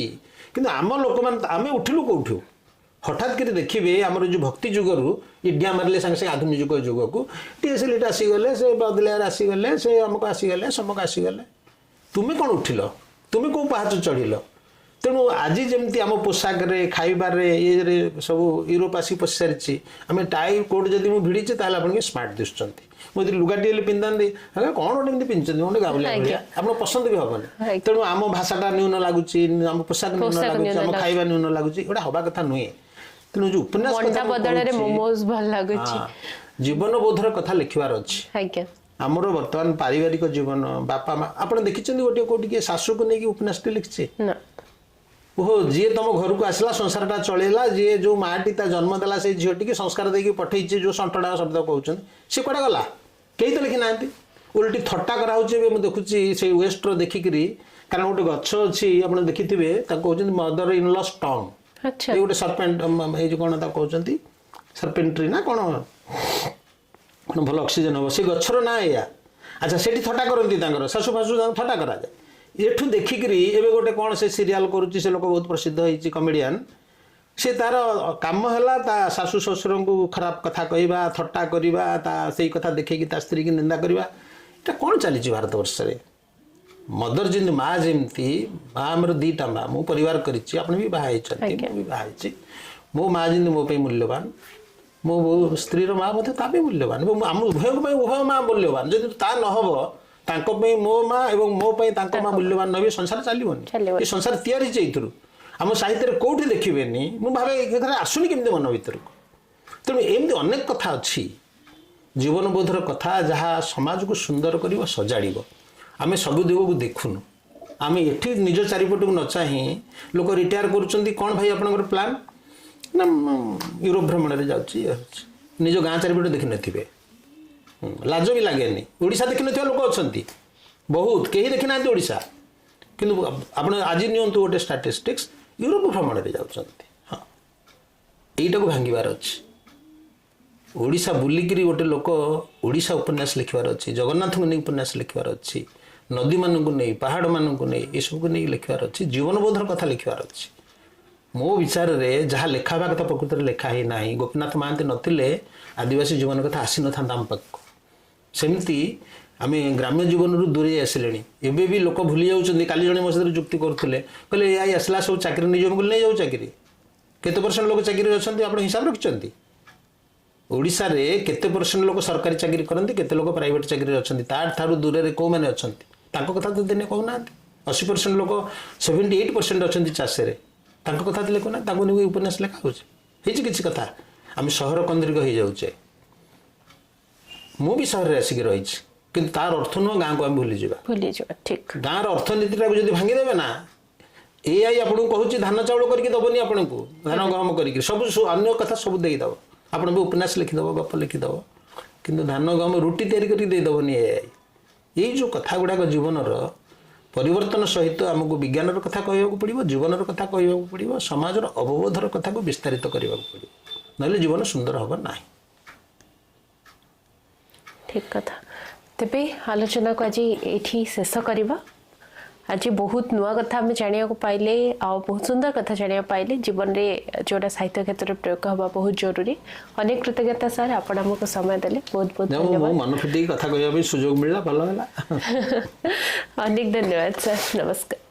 कि आम लोक मैंने आम उठिलु कौटू हठात कर देखिए आमर जो भक्ति जुगरू इडिया मारे सागे सागे आधुनिक जुग को टीएसएल आसीगले से बदलियार आसीगले से अमुक आसीगले समक आसीगले तुम्हें कौन उठिल तुम्हें कौ पहाच चढ़ल तेणु आज जमी आम पोशाक खाइबार ये सब यूरोप आसिक पशि सारी आम टाई कोट जब मुझे भिड़ी ताल आप स्मार्ट दिशुंट मुझे लुगाटी पिंधाती कौन गोटे पिंधुंट गोटे गावलिया आप पसंद भी हेनी तेणु आम भाषाटा न्यून लगुच आम पोशाक न्यून लगुच आम खाइबा न्यून लगुच गोटे हवा कथा नुहे तेणु जो उपन्यास जीवन बोधर कथा लिखबार अच्छी ଆମର ବର୍ତ୍ତମାନ ପାରିବାରିକ ଜୀବନ ବାପା ମା ଆପଣ ଦେଖିଛନ୍ତି ଗୋଟିଏ କୋଉଠି କିଏ ଶାଶୁକୁ ନେଇକି ଉପନ୍ୟାସଟି ଲିଖିଛି
ନା
ଓହୋ ଯିଏ ତମ ଘରକୁ ଆସିଲା ସଂସାରଟା ଚଳେଇଲା ଯିଏ ଯୋଉ ମାଟି ତା ଜନ୍ମ ଦେଲା ସେଇ ଝିଅଟିକି ସଂସ୍କାର ଦେଇକି ପଠେଇଛି ଯୋଉ ସଣ୍ଟଣା ଶବ୍ଦ କହୁଛନ୍ତି ସେ କୁଆଡ଼େ ଗଲା କେହି ତ ଲେଖି ନାହାନ୍ତି ଓଲଟି ଥଟ୍ଟା କରାହଉଛି ଏବେ ମୁଁ ଦେଖୁଛି ସେଇ ୱେଷ୍ଟର ଦେଖିକିରି କାରଣ ଗୋଟେ ଗଛ ଅଛି ଆପଣ ଦେଖିଥିବେ ତାକୁ କହୁଛନ୍ତି ମଦର ଇନ୍ ଲ ଷ୍ଟଙ୍ଗ
ଆଚ୍ଛା
ଏଇ ଗୋଟେ ସର୍ପେଣ୍ଟ ଏଇ ଯୋଉ କ'ଣ ତାକୁ କହୁଛନ୍ତି ସର୍ପେଣ୍ଟ୍ରି ନା କ'ଣ ଭଲ ଅକ୍ସିଜେନ୍ ହେବ ସେ ଗଛର ନାଁ ଏଇଆ ଆଚ୍ଛା ସେଠି ଥଟ୍ଟା କରନ୍ତି ତାଙ୍କର ଶାଶୁ ଫାଶୁ ତାଙ୍କୁ ଥଟ୍ଟା କରାଯାଏ ଏଠୁ ଦେଖିକିରି ଏବେ ଗୋଟେ କ'ଣ ସେ ସିରିଆଲ କରୁଛି ସେ ଲୋକ ବହୁତ ପ୍ରସିଦ୍ଧ ହେଇଛି କମେଡ଼ିଆନ୍ ସେ ତାର କାମ ହେଲା ତା ଶାଶୁ ଶ୍ୱଶୁରଙ୍କୁ ଖରାପ କଥା କହିବା ଥଟ୍ଟା କରିବା ତା ସେଇ କଥା ଦେଖେଇକି ତା ସ୍ତ୍ରୀକି ନିନ୍ଦା କରିବା ଏଇଟା କ'ଣ ଚାଲିଛି ଭାରତବର୍ଷରେ ମଦର ଯେମିତି ମା ଯେମିତି ମା ଆମର ଦିଟା ମା ମୁଁ ପରିବାର କରିଛି ଆପଣ ବି ବାହା ହେଇଛନ୍ତି ମୁଁ ବି ବାହା ହେଇଛି ମୋ ମା ଯେମିତି ମୋ ପାଇଁ ମୂଲ୍ୟବାନ ମୋ ସ୍ତ୍ରୀର ମା ମଧ୍ୟ ତା ପାଇଁ ମୂଲ୍ୟବାନ ଏବଂ ଆମ ଉଭୟଙ୍କ ପାଇଁ ଉଭୟ ମା ମୂଲ୍ୟବାନ ଯଦି ତା ନ ହେବ ତାଙ୍କ ପାଇଁ ମୋ ମା ଏବଂ ମୋ ପାଇଁ ତାଙ୍କ ମା ମୂଲ୍ୟବାନ ନହେବେ ସଂସାର ଚାଲିବନି ଏ ସଂସାର ତିଆରି ହେଇଛି ଏଇଥିରୁ ଆମ ସାହିତ୍ୟରେ କୋଉଠି ଦେଖିବେନି ମୁଁ ଭାବେ ଏ କଥାରେ ଆସୁନି କେମିତି ମନ ଭିତରକୁ ତେଣୁ ଏମିତି ଅନେକ କଥା ଅଛି ଜୀବନବୋଧର କଥା ଯାହା ସମାଜକୁ ସୁନ୍ଦର କରିବ ସଜାଡ଼ିବ ଆମେ ସବୁ ଦିଗକୁ ଦେଖୁନୁ ଆମେ ଏଠି ନିଜ ଚାରିପଟକୁ ନ ଚାହିଁ ଲୋକ ରିଟାୟାର କରୁଛନ୍ତି କ'ଣ ଭାଇ ଆପଣଙ୍କର ପ୍ଲାନ୍ ନା ୟୁରୋପ ଭ୍ରମଣରେ ଯାଉଛି ନିଜ ଗାଁ ଚାରିପଟେ ଦେଖିନଥିବେ ଲାଜ ବି ଲାଗେନି ଓଡ଼ିଶା ଦେଖିନଥିବା ଲୋକ ଅଛନ୍ତି ବହୁତ କେହି ଦେଖିନାହାନ୍ତି ଓଡ଼ିଶା କିନ୍ତୁ ଆପଣ ଆଜି ନିଅନ୍ତୁ ଗୋଟେ ଷ୍ଟାଟିଷ୍ଟିକ୍ସ ୟୁରୋପ ଭ୍ରମଣରେ ଯାଉଛନ୍ତି ହଁ ଏଇଟାକୁ ଭାଙ୍ଗିବାର ଅଛି ଓଡ଼ିଶା ବୁଲିକିରି ଗୋଟେ ଲୋକ ଓଡ଼ିଶା ଉପନ୍ୟାସ ଲେଖିବାର ଅଛି ଜଗନ୍ନାଥଙ୍କୁ ନେଇ ଉପନ୍ୟାସ ଲେଖିବାର ଅଛି ନଦୀମାନଙ୍କୁ ନେଇ ପାହାଡ଼ମାନଙ୍କୁ ନେଇ ଏସବୁକୁ ନେଇ ଲେଖିବାର ଅଛି ଜୀବନବୋଧର କଥା ଲେଖିବାର ଅଛି ମୋ ବିଚାରରେ ଯାହା ଲେଖା ହେବା କଥା ପ୍ରକୃତରେ ଲେଖା ହେଇନାହିଁ ଗୋପୀନାଥ ମହାନ୍ତି ନଥିଲେ ଆଦିବାସୀ ଜୀବନ କଥା ଆସିନଥାନ୍ତା ଆମ ପାଖକୁ ସେମିତି ଆମେ ଗ୍ରାମ୍ୟ ଜୀବନରୁ ଦୂରେଇ ଆସିଲେଣି ଏବେ ବି ଲୋକ ଭୁଲି ଯାଉଛନ୍ତି କାଲି ଜଣେ ମୋ ସହିତ ଯୁକ୍ତି କରୁଥିଲେ କହିଲେ ଏଆଇ ଆସିଲା ସବୁ ଚାକିରି ନେଇଯିବ ମୁଁ କହିଲି ନେଇଯାଉ ଚାକିରି କେତେ ପରସେଣ୍ଟ ଲୋକ ଚାକିରିରେ ଅଛନ୍ତି ଆପଣ ହିସାବ ରଖିଛନ୍ତି ଓଡ଼ିଶାରେ କେତେ ପରସେଣ୍ଟ ଲୋକ ସରକାରୀ ଚାକିରି କରନ୍ତି କେତେ ଲୋକ ପ୍ରାଇଭେଟ ଚାକିରିରେ ଅଛନ୍ତି ତାଠାରୁ ଦୂରରେ କେଉଁମାନେ ଅଛନ୍ତି ତାଙ୍କ କଥା ତ ଦିନେ କହୁନାହାନ୍ତି 80% ଲୋକ 78% ଅଛନ୍ତି ଚାଷରେ ତାଙ୍କ କଥା ତ ଲେଖୁନାହାନ୍ତି ତାଙ୍କୁ ନେଇ ଉପନ୍ୟାସ ଲେଖା ହେଉଛି ହେଇଛି କିଛି କଥା ଆମେ ସହର କେନ୍ଦ୍ରିକ ହେଇଯାଉଛେ ମୁଁ ବି ସହରରେ ଆସିକି ରହିଛି କିନ୍ତୁ ତାର ଅର୍ଥ ନୁହଁ ଗାଁକୁ ଆମେ ଭୁଲିଯିବା
ଠିକ
ଗାଁର ଅର୍ଥନୀତିଟାକୁ ଯଦି ଭାଙ୍ଗିଦେବେ ନା ଏଆଇ ଆପଣଙ୍କୁ କହୁଛି ଧାନ ଚାଉଳ କରିକି ଦେବନି ଆପଣଙ୍କୁ ଧାନ ଗହମ କରିକି ସବୁ ଅନ୍ୟ କଥା ସବୁ ଦେଇଦେବ ଆପଣ ବି ଉପନ୍ୟାସ ଲେଖିଦେବ ଗପ ଲେଖିଦେବ କିନ୍ତୁ ଧାନ ଗହମ ରୁଟି ତିଆରି କରିକି ଦେଇଦେବନି ଏଆଇ ଏଇ ଯେଉଁ କଥା ଗୁଡ଼ାକ ଜୀବନର ପରିବର୍ତ୍ତନ ସହିତ ଆମକୁ ବିଜ୍ଞାନର କଥା କହିବାକୁ ପଡ଼ିବ ଜୀବନର କଥା କହିବାକୁ ପଡ଼ିବ ସମାଜର ଅବବୋଧର କଥାକୁ ବିସ୍ତାରିତ କରିବାକୁ ପଡ଼ିବ ନହେଲେ ଜୀବନ ସୁନ୍ଦର ହେବ ନାହିଁ
ଠିକ କଥା ତେବେ ଆଲୋଚନାକୁ ଆଜି ଏଇଠି ଶେଷ କରିବା आज बहुत नुआ कथा आम जाना पाइले आ बहुत सुंदर कथा जाना पाइले जीवन में जोड़ा साहित्य क्षेत्र में प्रयोग हवा बहुत जरूरी अनेक कृतज्ञता सर आपण हमको समय देले बहुत बहुत धन्यवाद
मन फुटी कथा कहबे सुजोग मिलला भलो होला
अनेक धन्यवाद सर नमस्कार।